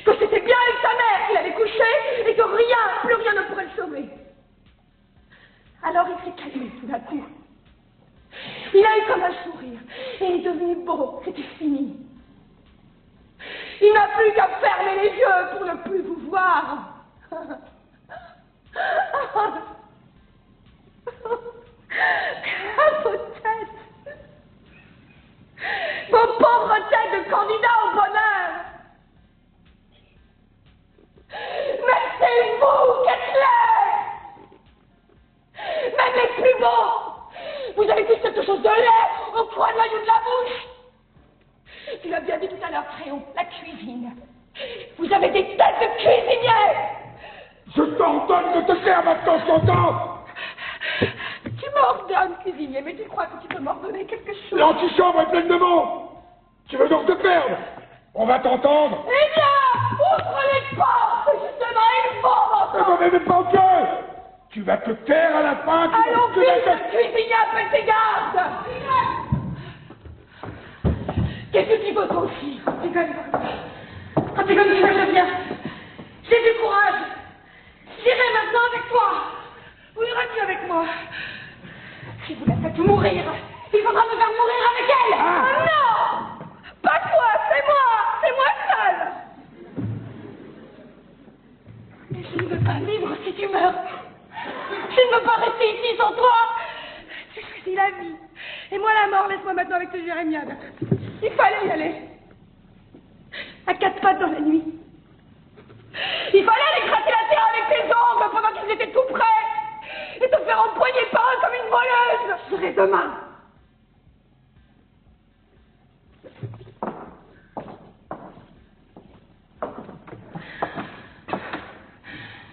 que c'était bien avec sa mère qu'il avait couché et que rien, plus rien ne pourrait le sauver. Alors il s'est calmé tout d'un coup. Il a eu comme un sourire et il est devenu beau, c'était fini. Il n'a plus qu'à fermer les yeux pour ne plus vous voir. À vos têtes. Vos pauvres têtes de candidats au bonheur. Mais c'est vous, Kessler. Même les plus beaux. Vous avez tous quelque chose de laid au coin de l'œil ou de la bouche. Tu l'as bien dit tout à l'heure, Créon, la cuisine. Vous avez des têtes de cuisiniers. Je t'ordonne de te taire maintenant, t'entends? Tu m'ordonnes, cuisinier, mais tu crois que tu peux m'ordonner quelque chose? L'antichambre est pleine de mots. Tu veux donc te perdre? On va t'entendre. Eh bien, ouvre les portes, justement, il faut m'entendre. Mais pas que. Tu vas te taire à la fin. Allons vite, cuisinier, appelle tes gardes. Qu'est-ce que tu veux, toi aussi? Antigone, je viens. J'ai du courage. J'irai maintenant avec toi. Où iras-tu avec moi? Si vous la faites mourir, il faudra me faire mourir avec elle. Ah. Non, pas toi, c'est moi seul. Mais je ne veux pas vivre si tu meurs. Je ne veux pas rester ici sans toi. Tu choisis la vie. Et moi la mort, laisse-moi maintenant avec tes jérémiades. Il fallait y aller. À quatre pattes dans la nuit. Il fallait aller gratter la terre avec tes ongles pendant qu'ils étaient tout près. Et te faire empoigner par eux comme une voleuse. Je serai demain.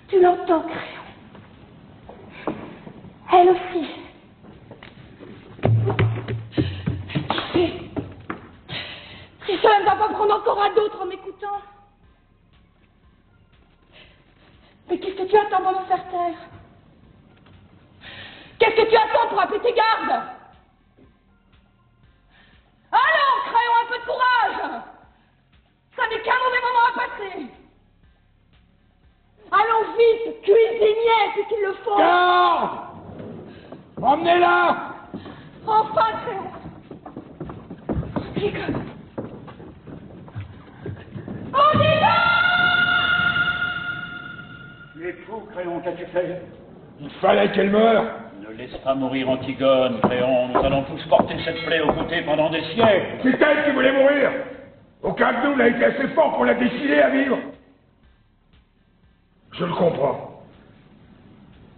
Tu l'entends, Créon? Elle aussi. Si cela ne va pas prendre encore à d'autres en m'écoutant. Mais qu'est-ce que tu attends pour me faire taire? Qu'est-ce que tu attends pour appeler tes gardes? Allons, Créon, un peu de courage. Ça n'est qu'un mauvais moment à passer. Allons vite, cuisinier, c'est qu'il le faut. Garde! Emmenez-la! Enfin, Créon. Antigone. Tu es fou, Créon, qu'as-tu fait? Il fallait qu'elle meure. Ne laisse pas mourir Antigone, Créon. Nous allons tous porter cette plaie aux côtés pendant des siècles. C'est elle qui voulait mourir. Aucun de nous n'a été assez fort pour la décider à vivre. Je le comprends.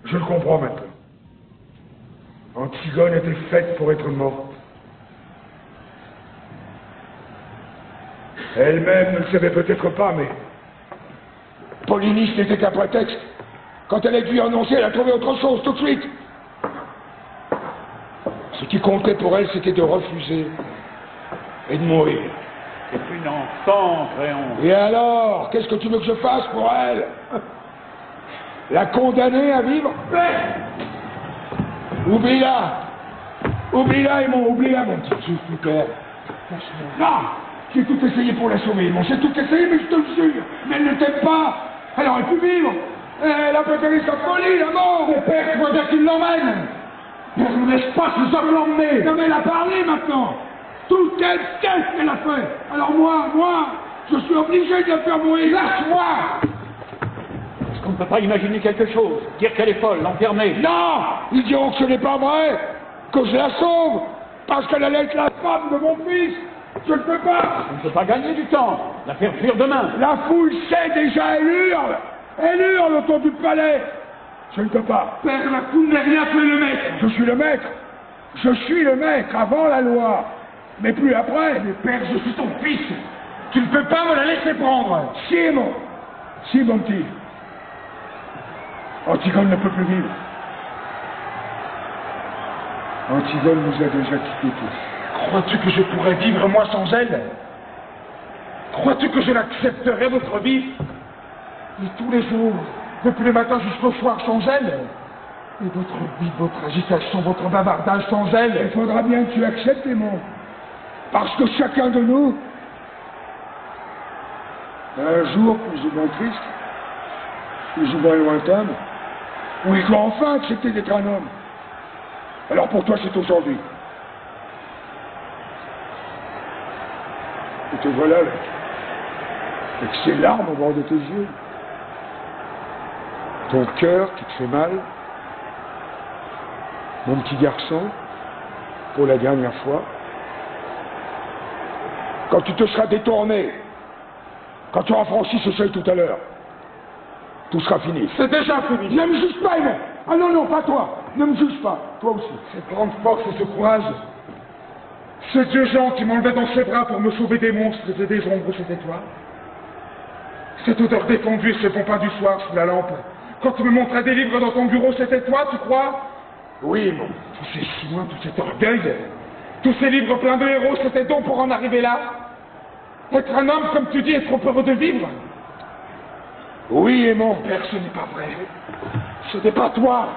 Je le comprends maintenant. Antigone était faite pour être morte. Elle-même ne le savait peut-être pas, mais... Polynice n'était qu'un prétexte. Quand elle a dû annoncer, elle a trouvé autre chose tout de suite. Ce qui comptait pour elle, c'était de refuser et de mourir. C'est une enfant, Créon. Et alors, qu'est-ce que tu veux que je fasse pour elle? La condamner à vivre? Oublie-la. Oublie-la, Aimon, oublie-la, mon petit souffle, père. Non, j'ai tout essayé pour la sauver, Aimon, j'ai tout essayé, mais je te le jure. Mais elle ne t'aime pas. Elle aurait pu vivre. Elle a préféré sa folie, la mort. Mais père, tu vois bien qu'il l'emmène. Père, ne laisse pas ces hommes l'emmener. Non, mais elle a parlé maintenant. Tout qu'est-ce qu'elle a fait? Alors moi, je suis obligé de la faire mourir. Lâche-moi. Est-ce qu'on ne peut pas imaginer quelque chose? Dire qu'elle est folle, l'enfermer? Non! Ils diront que ce n'est pas vrai, que je la sauve, parce qu'elle allait être la femme de mon fils. Je ne peux pas. On ne peut pas gagner du temps. La faire fuir demain. La foule sait déjà, elle hurle. Elle hurle autour du palais. Je ne peux pas. Père, la foule n'a rien fait le maître. Je suis le maître. Je suis le maître avant la loi. Mais plus après. Mais père, je suis ton fils. Tu ne peux pas me la laisser prendre. Si, mon petit. Antigone ne peut plus vivre. Antigone nous a déjà quittés tous. Crois-tu que je pourrais vivre moi sans elle? Crois-tu que je l'accepterais, votre vie? Et tous les jours, depuis le matin jusqu'au soir sans elle? Et votre vie, votre agitation, votre bavardage sans elle? Il faudra bien que tu acceptes, Aimon. Parce que chacun de nous, un jour plus ou moins triste, plus ou moins lointain, où il doit enfin accepter d'être un homme. Alors pour toi, c'est aujourd'hui. Et te voilà, là, avec ces larmes au bord de tes yeux. Ton cœur qui te fait mal. Mon petit garçon, pour la dernière fois. Quand tu te seras détourné, quand tu auras franchi ce seuil tout à l'heure, tout sera fini. C'est déjà fini. Ne me juge pas, Aimon. Ah non, non, pas toi. Ne me juge pas. Toi aussi. Cette grande force et ce courage, ce Dieu Jean qui m'enlevait dans ses bras pour me sauver des monstres et des ombres, c'était toi. Cette odeur défendue et ce bon pain du soir sous la lampe, quand tu me montrais des livres dans ton bureau, c'était toi, tu crois? Oui, Aimon. Tous ces chinois, tout cet orgueil, tous ces livres pleins de héros, c'était donc pour en arriver là? Être un homme, comme tu dis, est trop heureux de vivre? Oui, Aimon. Père, ce n'est pas vrai. Ce n'est pas toi.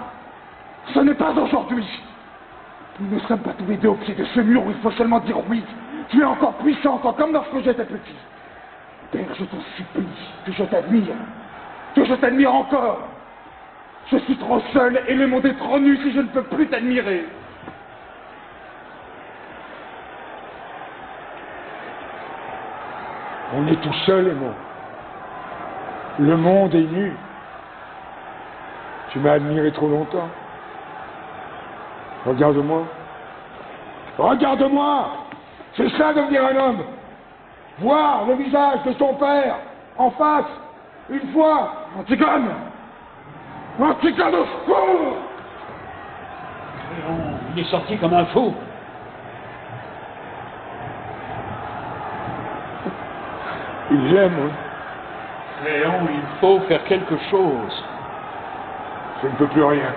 Ce n'est pas aujourd'hui. Nous ne sommes pas tous les deux au pied de ce mur où il faut seulement dire oui. Tu es encore puissant, comme lorsque j'étais petit. Père, je t'en supplie, que je t'admire. Que je t'admire encore. Je suis trop seul et le monde est trop nu si je ne peux plus t'admirer. On est tout seul, Aimon. Le monde est nu. Tu m'as admiré trop longtemps. Regarde-moi. Regarde-moi. C'est ça devenir un homme. Voir le visage de son père en face, une fois. Antigone. Antigone au secours. Il est sorti comme un fou. Il l'aime, oui. Léon, il faut faire quelque chose. Je ne peux plus rien.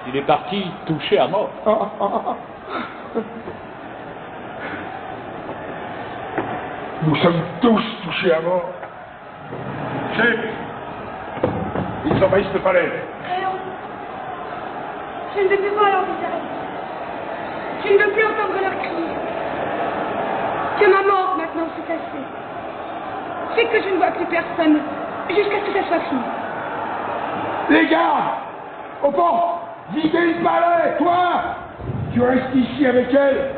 Il est parti touché à mort. Nous sommes tous touchés à mort. Chef, ils envahissent le palais. Créon, je ne veux plus voir leur visage. Je ne veux plus entendre leurs cris. Que ma mort maintenant, c'est assez. C'est que je ne vois plus personne jusqu'à ce que ça soit fini. Les gardes, au pont, videz le palais, toi, tu restes ici avec elle.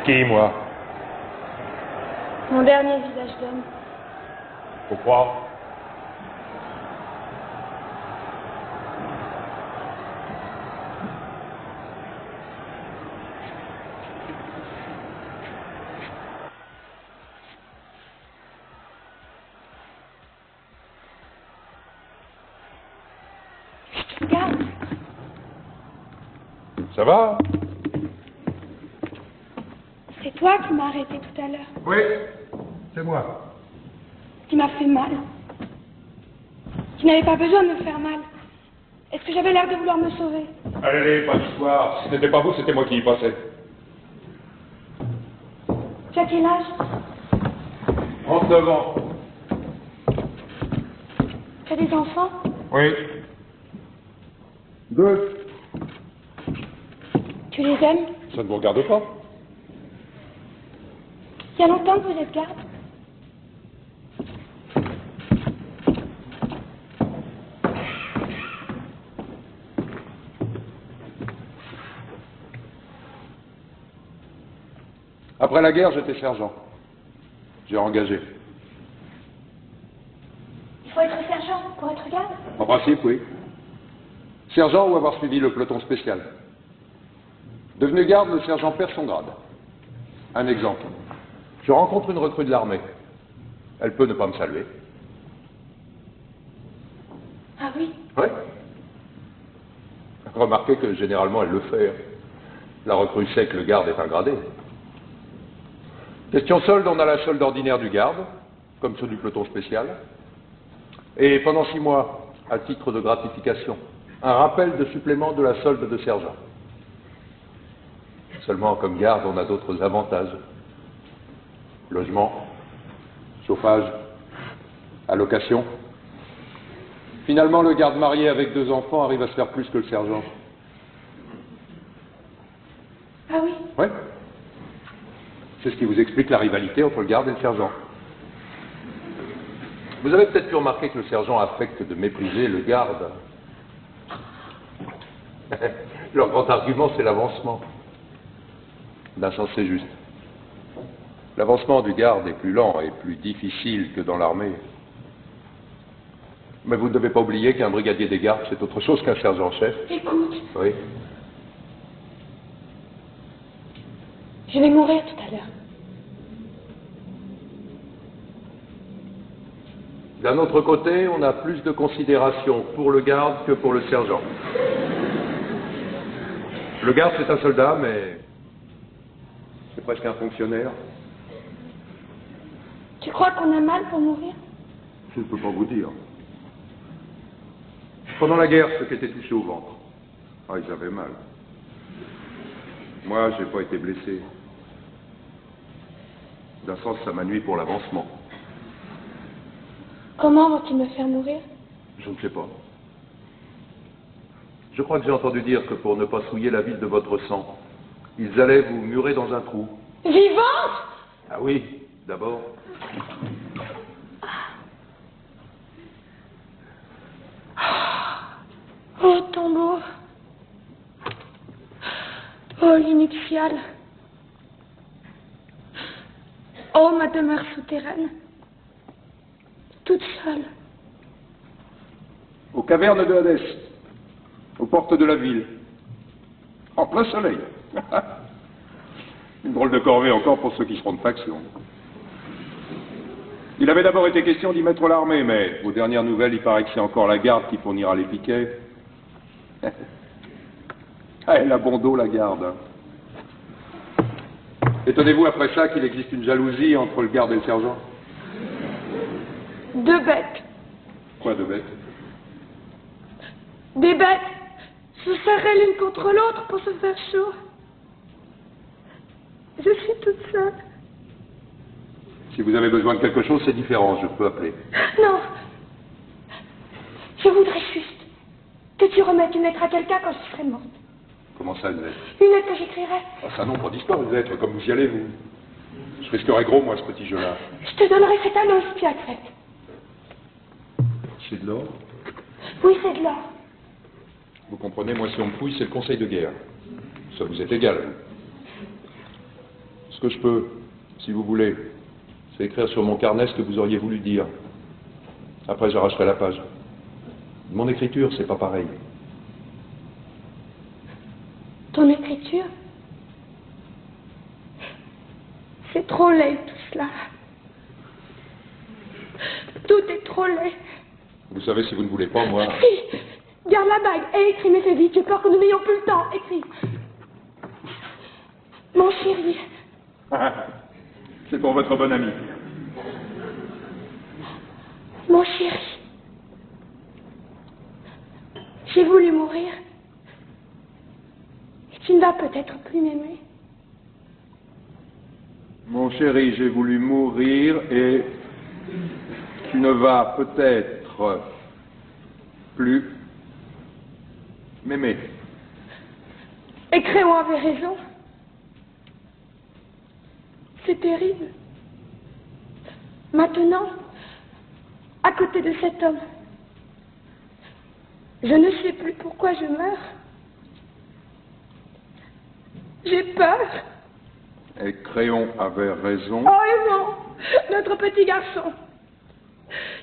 Qui, moi? Mon dernier visage d'homme. Faut croire. Regarde. Ça va? C'est toi qui m'as arrêté tout à l'heure. Oui, c'est moi. Tu m'as fait mal. Tu n'avais pas besoin de me faire mal. Est-ce que j'avais l'air de vouloir me sauver? Allez, pas d'histoire. Si ce n'était pas vous, c'était moi qui y passais. Tu as quel âge? 39 ans. Tu as des enfants? Oui. 2. Tu les aimes? Ça ne vous regarde pas? Il y a longtemps que vous êtes garde? Après la guerre, j'étais sergent. J'ai engagé. Il faut être sergent pour être garde? En principe, oui. Sergent ou avoir suivi le peloton spécial. Devenu garde, le sergent perd son grade. Un exemple. Je rencontre une recrue de l'armée. Elle peut ne pas me saluer. Ah oui? Oui. Remarquez que généralement elle le fait. La recrue sait que le garde est un gradé. Question solde, on a la solde ordinaire du garde, comme ceux du peloton spécial. Et pendant 6 mois, à titre de gratification, un rappel de supplément de la solde de sergent. Seulement, comme garde, on a d'autres avantages. Logement, chauffage, allocation. Finalement, le garde marié avec 2 enfants arrive à se faire plus que le sergent. Ah oui? Oui. C'est ce qui vous explique la rivalité entre le garde et le sergent. Vous avez peut-être pu remarquer que le sergent affecte de mépriser le garde. Leur grand argument, c'est l'avancement. D'un sens, c'est juste. L'avancement du garde est plus lent et plus difficile que dans l'armée. Mais vous ne devez pas oublier qu'un brigadier des gardes, c'est autre chose qu'un sergent-chef. Écoute, Oui. je vais mourir tout à l'heure. D'un autre côté, on a plus de considération pour le garde que pour le sergent. Le garde, c'est un soldat, mais c'est presque un fonctionnaire. Tu crois qu'on a mal pour mourir? Je ne peux pas vous dire. Pendant la guerre, ceux qui étaient touchés au ventre, ils avaient mal. Moi, j'ai pas été blessé. D'un sens, ça m'a nui pour l'avancement. Comment vont-ils me faire mourir? Je ne sais pas. Je crois que j'ai entendu dire que pour ne pas souiller la ville de votre sang, ils allaient vous murer dans un trou. Vivante? Ah oui, d'abord. Oh, tombeau. Oh, l'initiale. Oh, ma demeure souterraine. Toute seule. Aux cavernes de Hadès, aux portes de la ville, en plein soleil. Une drôle de corvée encore pour ceux qui seront de faction. Il avait d'abord été question d'y mettre l'armée, mais aux dernières nouvelles, il paraît que c'est encore la garde qui fournira les piquets. Elle a bon dos, la garde. Étonnez-vous après ça qu'il existe une jalousie entre le garde et le sergent? 2 bêtes. Quoi de bête? Des bêtes se serraient l'une contre l'autre pour se faire chaud. Je suis toute seule. Si vous avez besoin de quelque chose, c'est différent, je peux appeler. Non. Je voudrais juste que tu remettes une lettre à quelqu'un quand je serai morte. Comment ça, une lettre? Une lettre que j'écrirai. Ah, ça non, pas d'histoire, une lettre, comme vous y allez, vous. Je risquerais gros, moi, ce petit jeu-là. Je te donnerai cet anneau si tu acceptes. C'est de l'or? Oui, c'est de l'or. Vous comprenez, moi, si on me fouille, c'est le conseil de guerre. Ça vous est égal. Ce que je peux, si vous voulez, vais écrire sur mon carnet ce que vous auriez voulu dire. Après, j'arracherai la page. Mon écriture, c'est pas pareil. Ton écriture? C'est trop laid, tout cela. Tout est trop laid. Vous savez, si vous ne voulez pas, moi... Écris! Garde la bague et écris, mais fais vite, j'ai peur que nous n'ayons plus le temps. Écris. Mon chéri. C'est pour votre bon ami. Mon chéri. J'ai voulu mourir. Et tu ne vas peut-être plus m'aimer. Mon chéri, j'ai voulu mourir et tu ne vas peut-être plus m'aimer. Et Créon avait raison. C'est terrible. Maintenant, à côté de cet homme, je ne sais plus pourquoi je meurs. J'ai peur. Et Créon avait raison. Oh non, notre petit garçon.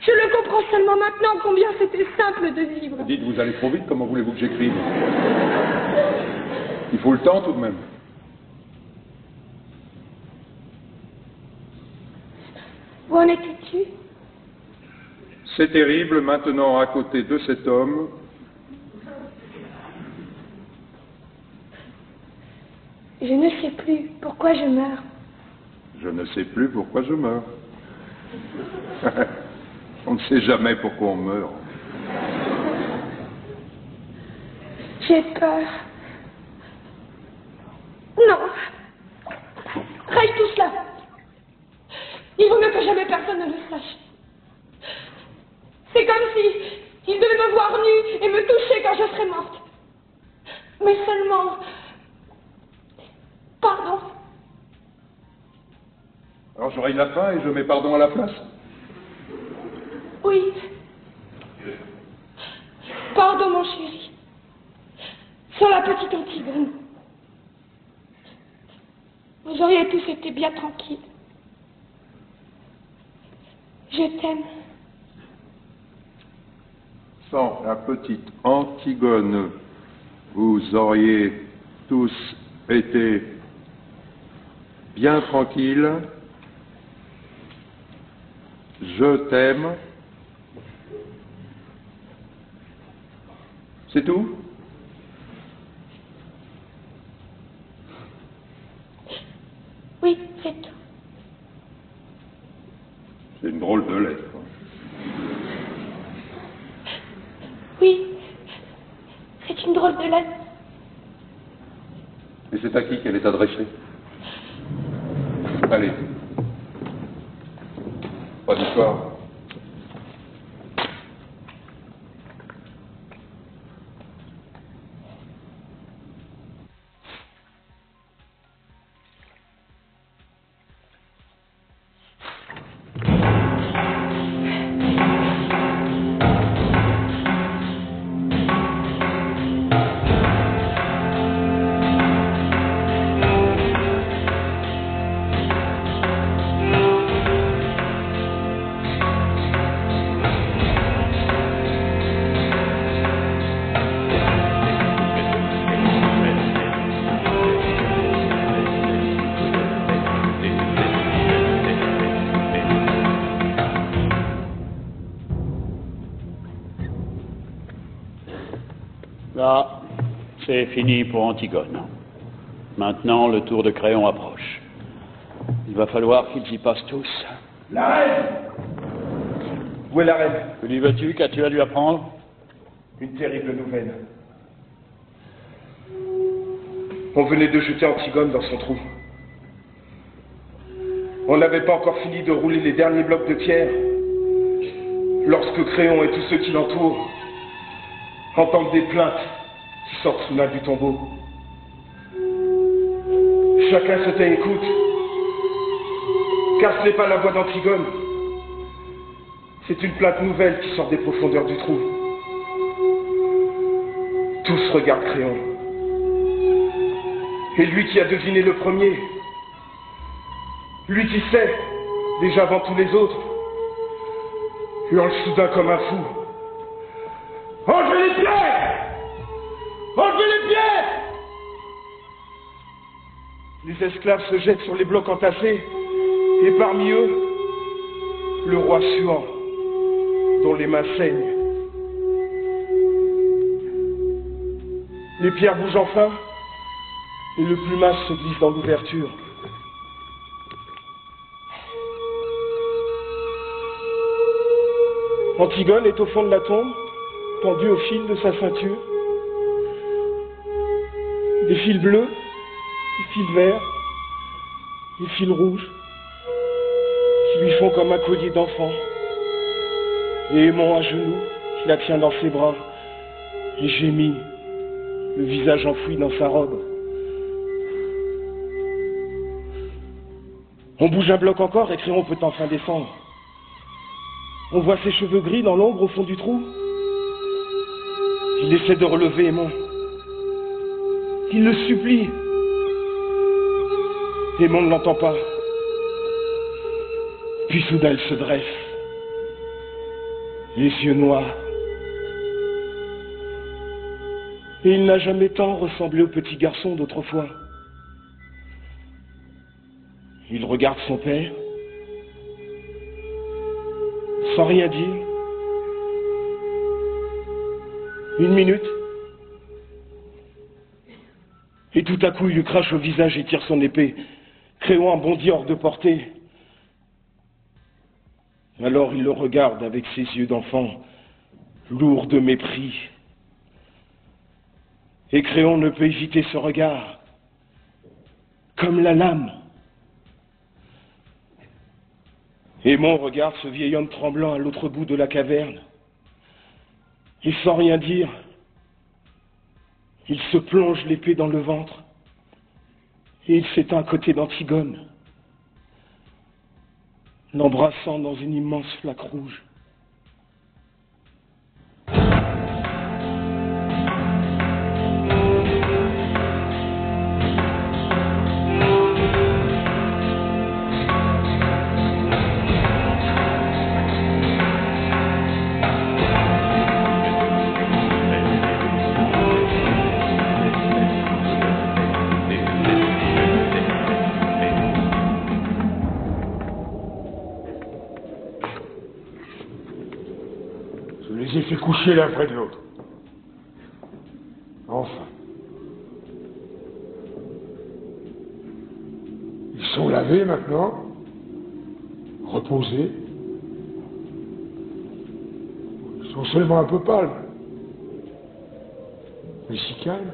Je le comprends seulement maintenant combien c'était simple de vivre. Dites, vous allez trop vite, comment voulez-vous que j'écrive? Il faut le temps tout de même. Où en étais-tu? C'est terrible, maintenant à côté de cet homme. Je ne sais plus pourquoi je meurs. Je ne sais plus pourquoi je meurs. On ne sait jamais pourquoi on meurt. J'ai peur. Non. Raye tout cela. Il vaut mieux que jamais personne ne le sache. C'est comme si il devait me voir nue et me toucher quand je serais morte. Mais seulement... Pardon. Alors j'aurai la fin et je mets pardon à la place. Oui. Pardon, mon chéri. Sur la petite Antigone. Vous auriez tous été bien tranquilles. Je t'aime. Sans la petite Antigone, vous auriez tous été bien tranquilles. Je t'aime. C'est tout? Oui, c'est tout. C'est une drôle de lettre. Oui, c'est une drôle de lettre. Et c'est à qui qu'elle est adressée? Allez. Pas d'histoire. Là, c'est fini pour Antigone. Maintenant, le tour de Créon approche. Il va falloir qu'ils y passent tous. La reine! Où est la reine? Que lui veux-tu? Qu'as-tu à lui apprendre? Une terrible nouvelle. On venait de jeter Antigone dans son trou. On n'avait pas encore fini de rouler les derniers blocs de pierre lorsque Créon et tous ceux qui l'entourent entendent des plaintes qui sortent soudain du tombeau. Chacun se tait et écoute, car ce n'est pas la voix d'Antigone. C'est une plainte nouvelle qui sort des profondeurs du trou. Tous regardent Créon. Et lui qui a deviné le premier, lui qui sait déjà avant tous les autres, hurle soudain comme un fou. Enlevez les pierres! Enlevez les pierres! Les esclaves se jettent sur les blocs entassés, et parmi eux, le roi suant, dont les mains saignent. Les pierres bougent enfin, et le plumage se glisse dans l'ouverture. Antigone est au fond de la tombe, pendue au fil de sa ceinture. Des fils bleus, des fils verts, des fils rouges, qui lui font comme un collier d'enfant. Et Aimon à genoux, qui la tient dans ses bras, et gémit, le visage enfoui dans sa robe. On bouge un bloc encore et Créon peut enfin descendre. On voit ses cheveux gris dans l'ombre au fond du trou. Il essaie de relever Aimon. Il le supplie. Aimon ne l'entend pas. Puis soudain elle se dresse, les yeux noirs. Et il n'a jamais tant ressemblé au petit garçon d'autrefois. Il regarde son père, sans rien dire. Une minute. Et tout à coup, il lui crache au visage et tire son épée. Créon bondit hors de portée. Alors il le regarde avec ses yeux d'enfant, lourds de mépris. Et Créon ne peut éviter ce regard, comme la lame. Aimon regarde ce vieil homme tremblant à l'autre bout de la caverne. Et sans rien dire, il se plonge l'épée dans le ventre et il s'éteint à côté d'Antigone, l'embrassant dans une immense flaque rouge. J'ai fait coucher l'un près de l'autre. Enfin. Ils sont lavés maintenant, reposés. Ils sont seulement un peu pâles, mais si calmes.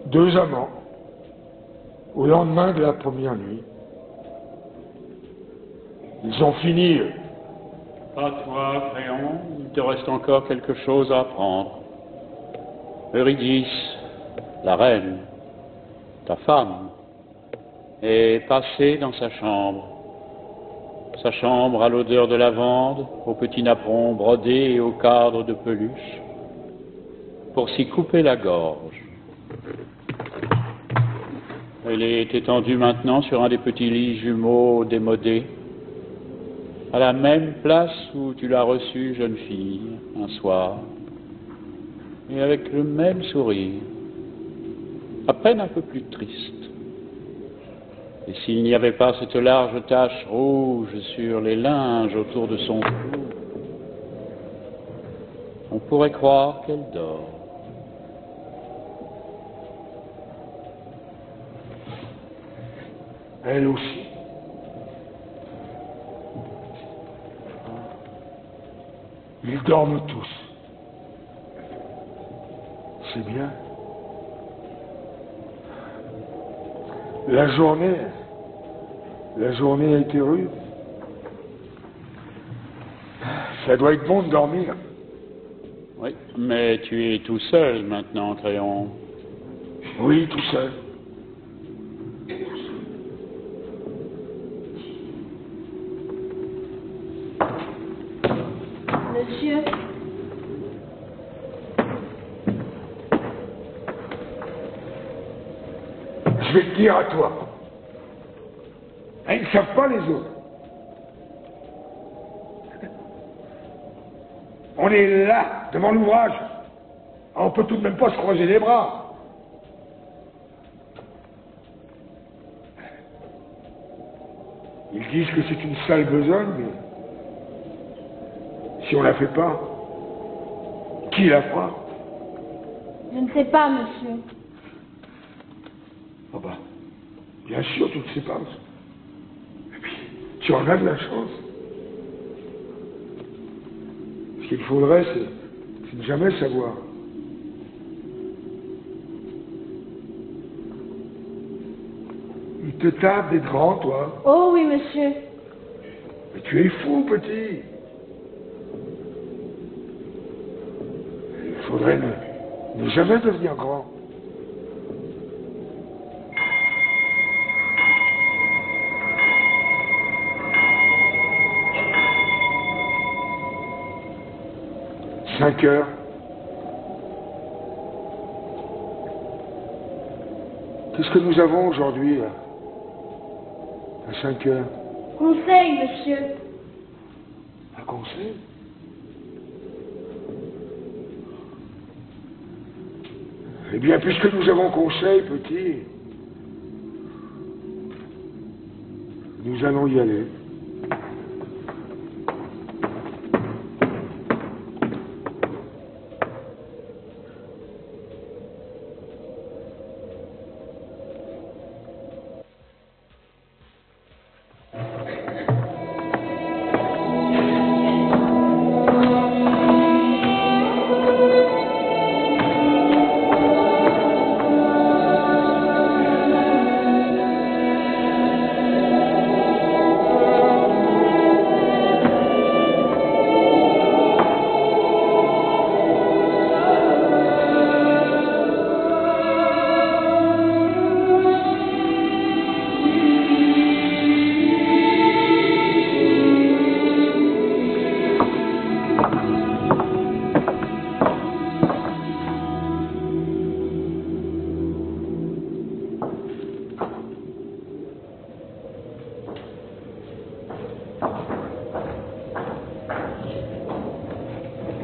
Deux amants, au lendemain de la première nuit. Ils ont fini, eux. Pas toi, Créon, il te reste encore quelque chose à apprendre. Eurydice, la reine, ta femme, est passée dans sa chambre. Sa chambre à l'odeur de lavande, aux petits napperons brodés et aux cadres de peluche, pour s'y couper la gorge. Elle est étendue maintenant sur un des petits lits jumeaux démodés, à la même place où tu l'as reçue, jeune fille, un soir, et avec le même sourire, à peine un peu plus triste. Et s'il n'y avait pas cette large tache rouge sur les linges autour de son cou, on pourrait croire qu'elle dort. Elle aussi. Ils dorment tous. C'est bien. La journée a été rude. Ça doit être bon de dormir. Oui, mais tu es tout seul maintenant, Créon. Oui, tout seul. Monsieur, Je vais te dire à toi. Hé, Ils savent pas les autres. On est là, devant l'ouvrage. On peut tout de même pas se croiser les bras. Ils disent que c'est une sale besogne, mais si on la fait pas, qui la fera? Je ne sais pas, monsieur. Ah bah, bien sûr, tu ne sais pas. Et puis, tu en as de la chance. Ce qu'il faudrait, c'est ne jamais savoir. Il te tape d'être grand, toi. Oh oui, monsieur. Mais tu es fou, petit. Il faudrait ne jamais devenir grand. « 5 heures. Qu'est-ce que nous avons aujourd'hui, à 5 heures? Conseil, monsieur. Un conseil? Eh bien, puisque nous avons conseil, petit, nous allons y aller.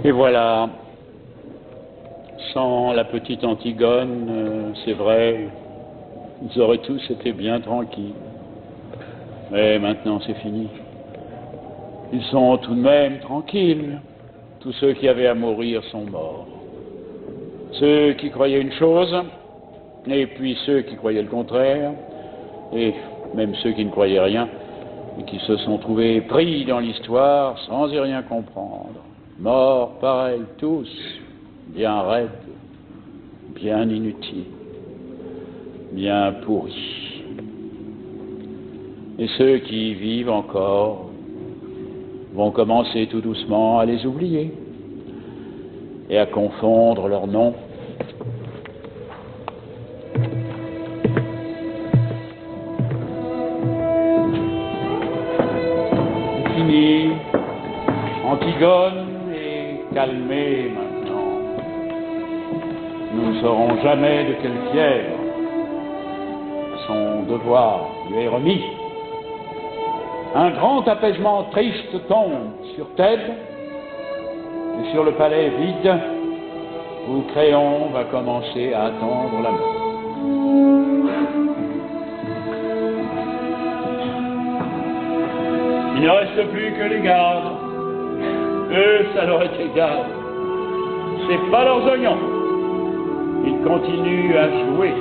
Et voilà, sans la petite Antigone, c'est vrai, ils auraient tous été bien tranquilles. Mais maintenant c'est fini. Ils sont tout de même tranquilles. Tous ceux qui avaient à mourir sont morts. Ceux qui croyaient une chose, et puis ceux qui croyaient le contraire, et même ceux qui ne croyaient rien, et qui se sont trouvés pris dans l'histoire sans y rien comprendre. Morts, pareils, tous, bien raides, bien inutiles, bien pourris. Et ceux qui vivent encore vont commencer tout doucement à les oublier et à confondre leurs noms. Fini, Antigone est calmée maintenant. Nous ne saurons jamais de quelle fièvre son devoir lui est remis. Un grand apaisement triste tombe sur Thèbes et sur le palais vide où Créon va commencer à attendre la mort. Il ne reste plus que les gardes. Eux, ça leur est égal. C'est pas leurs oignons. Ils continuent à jouer.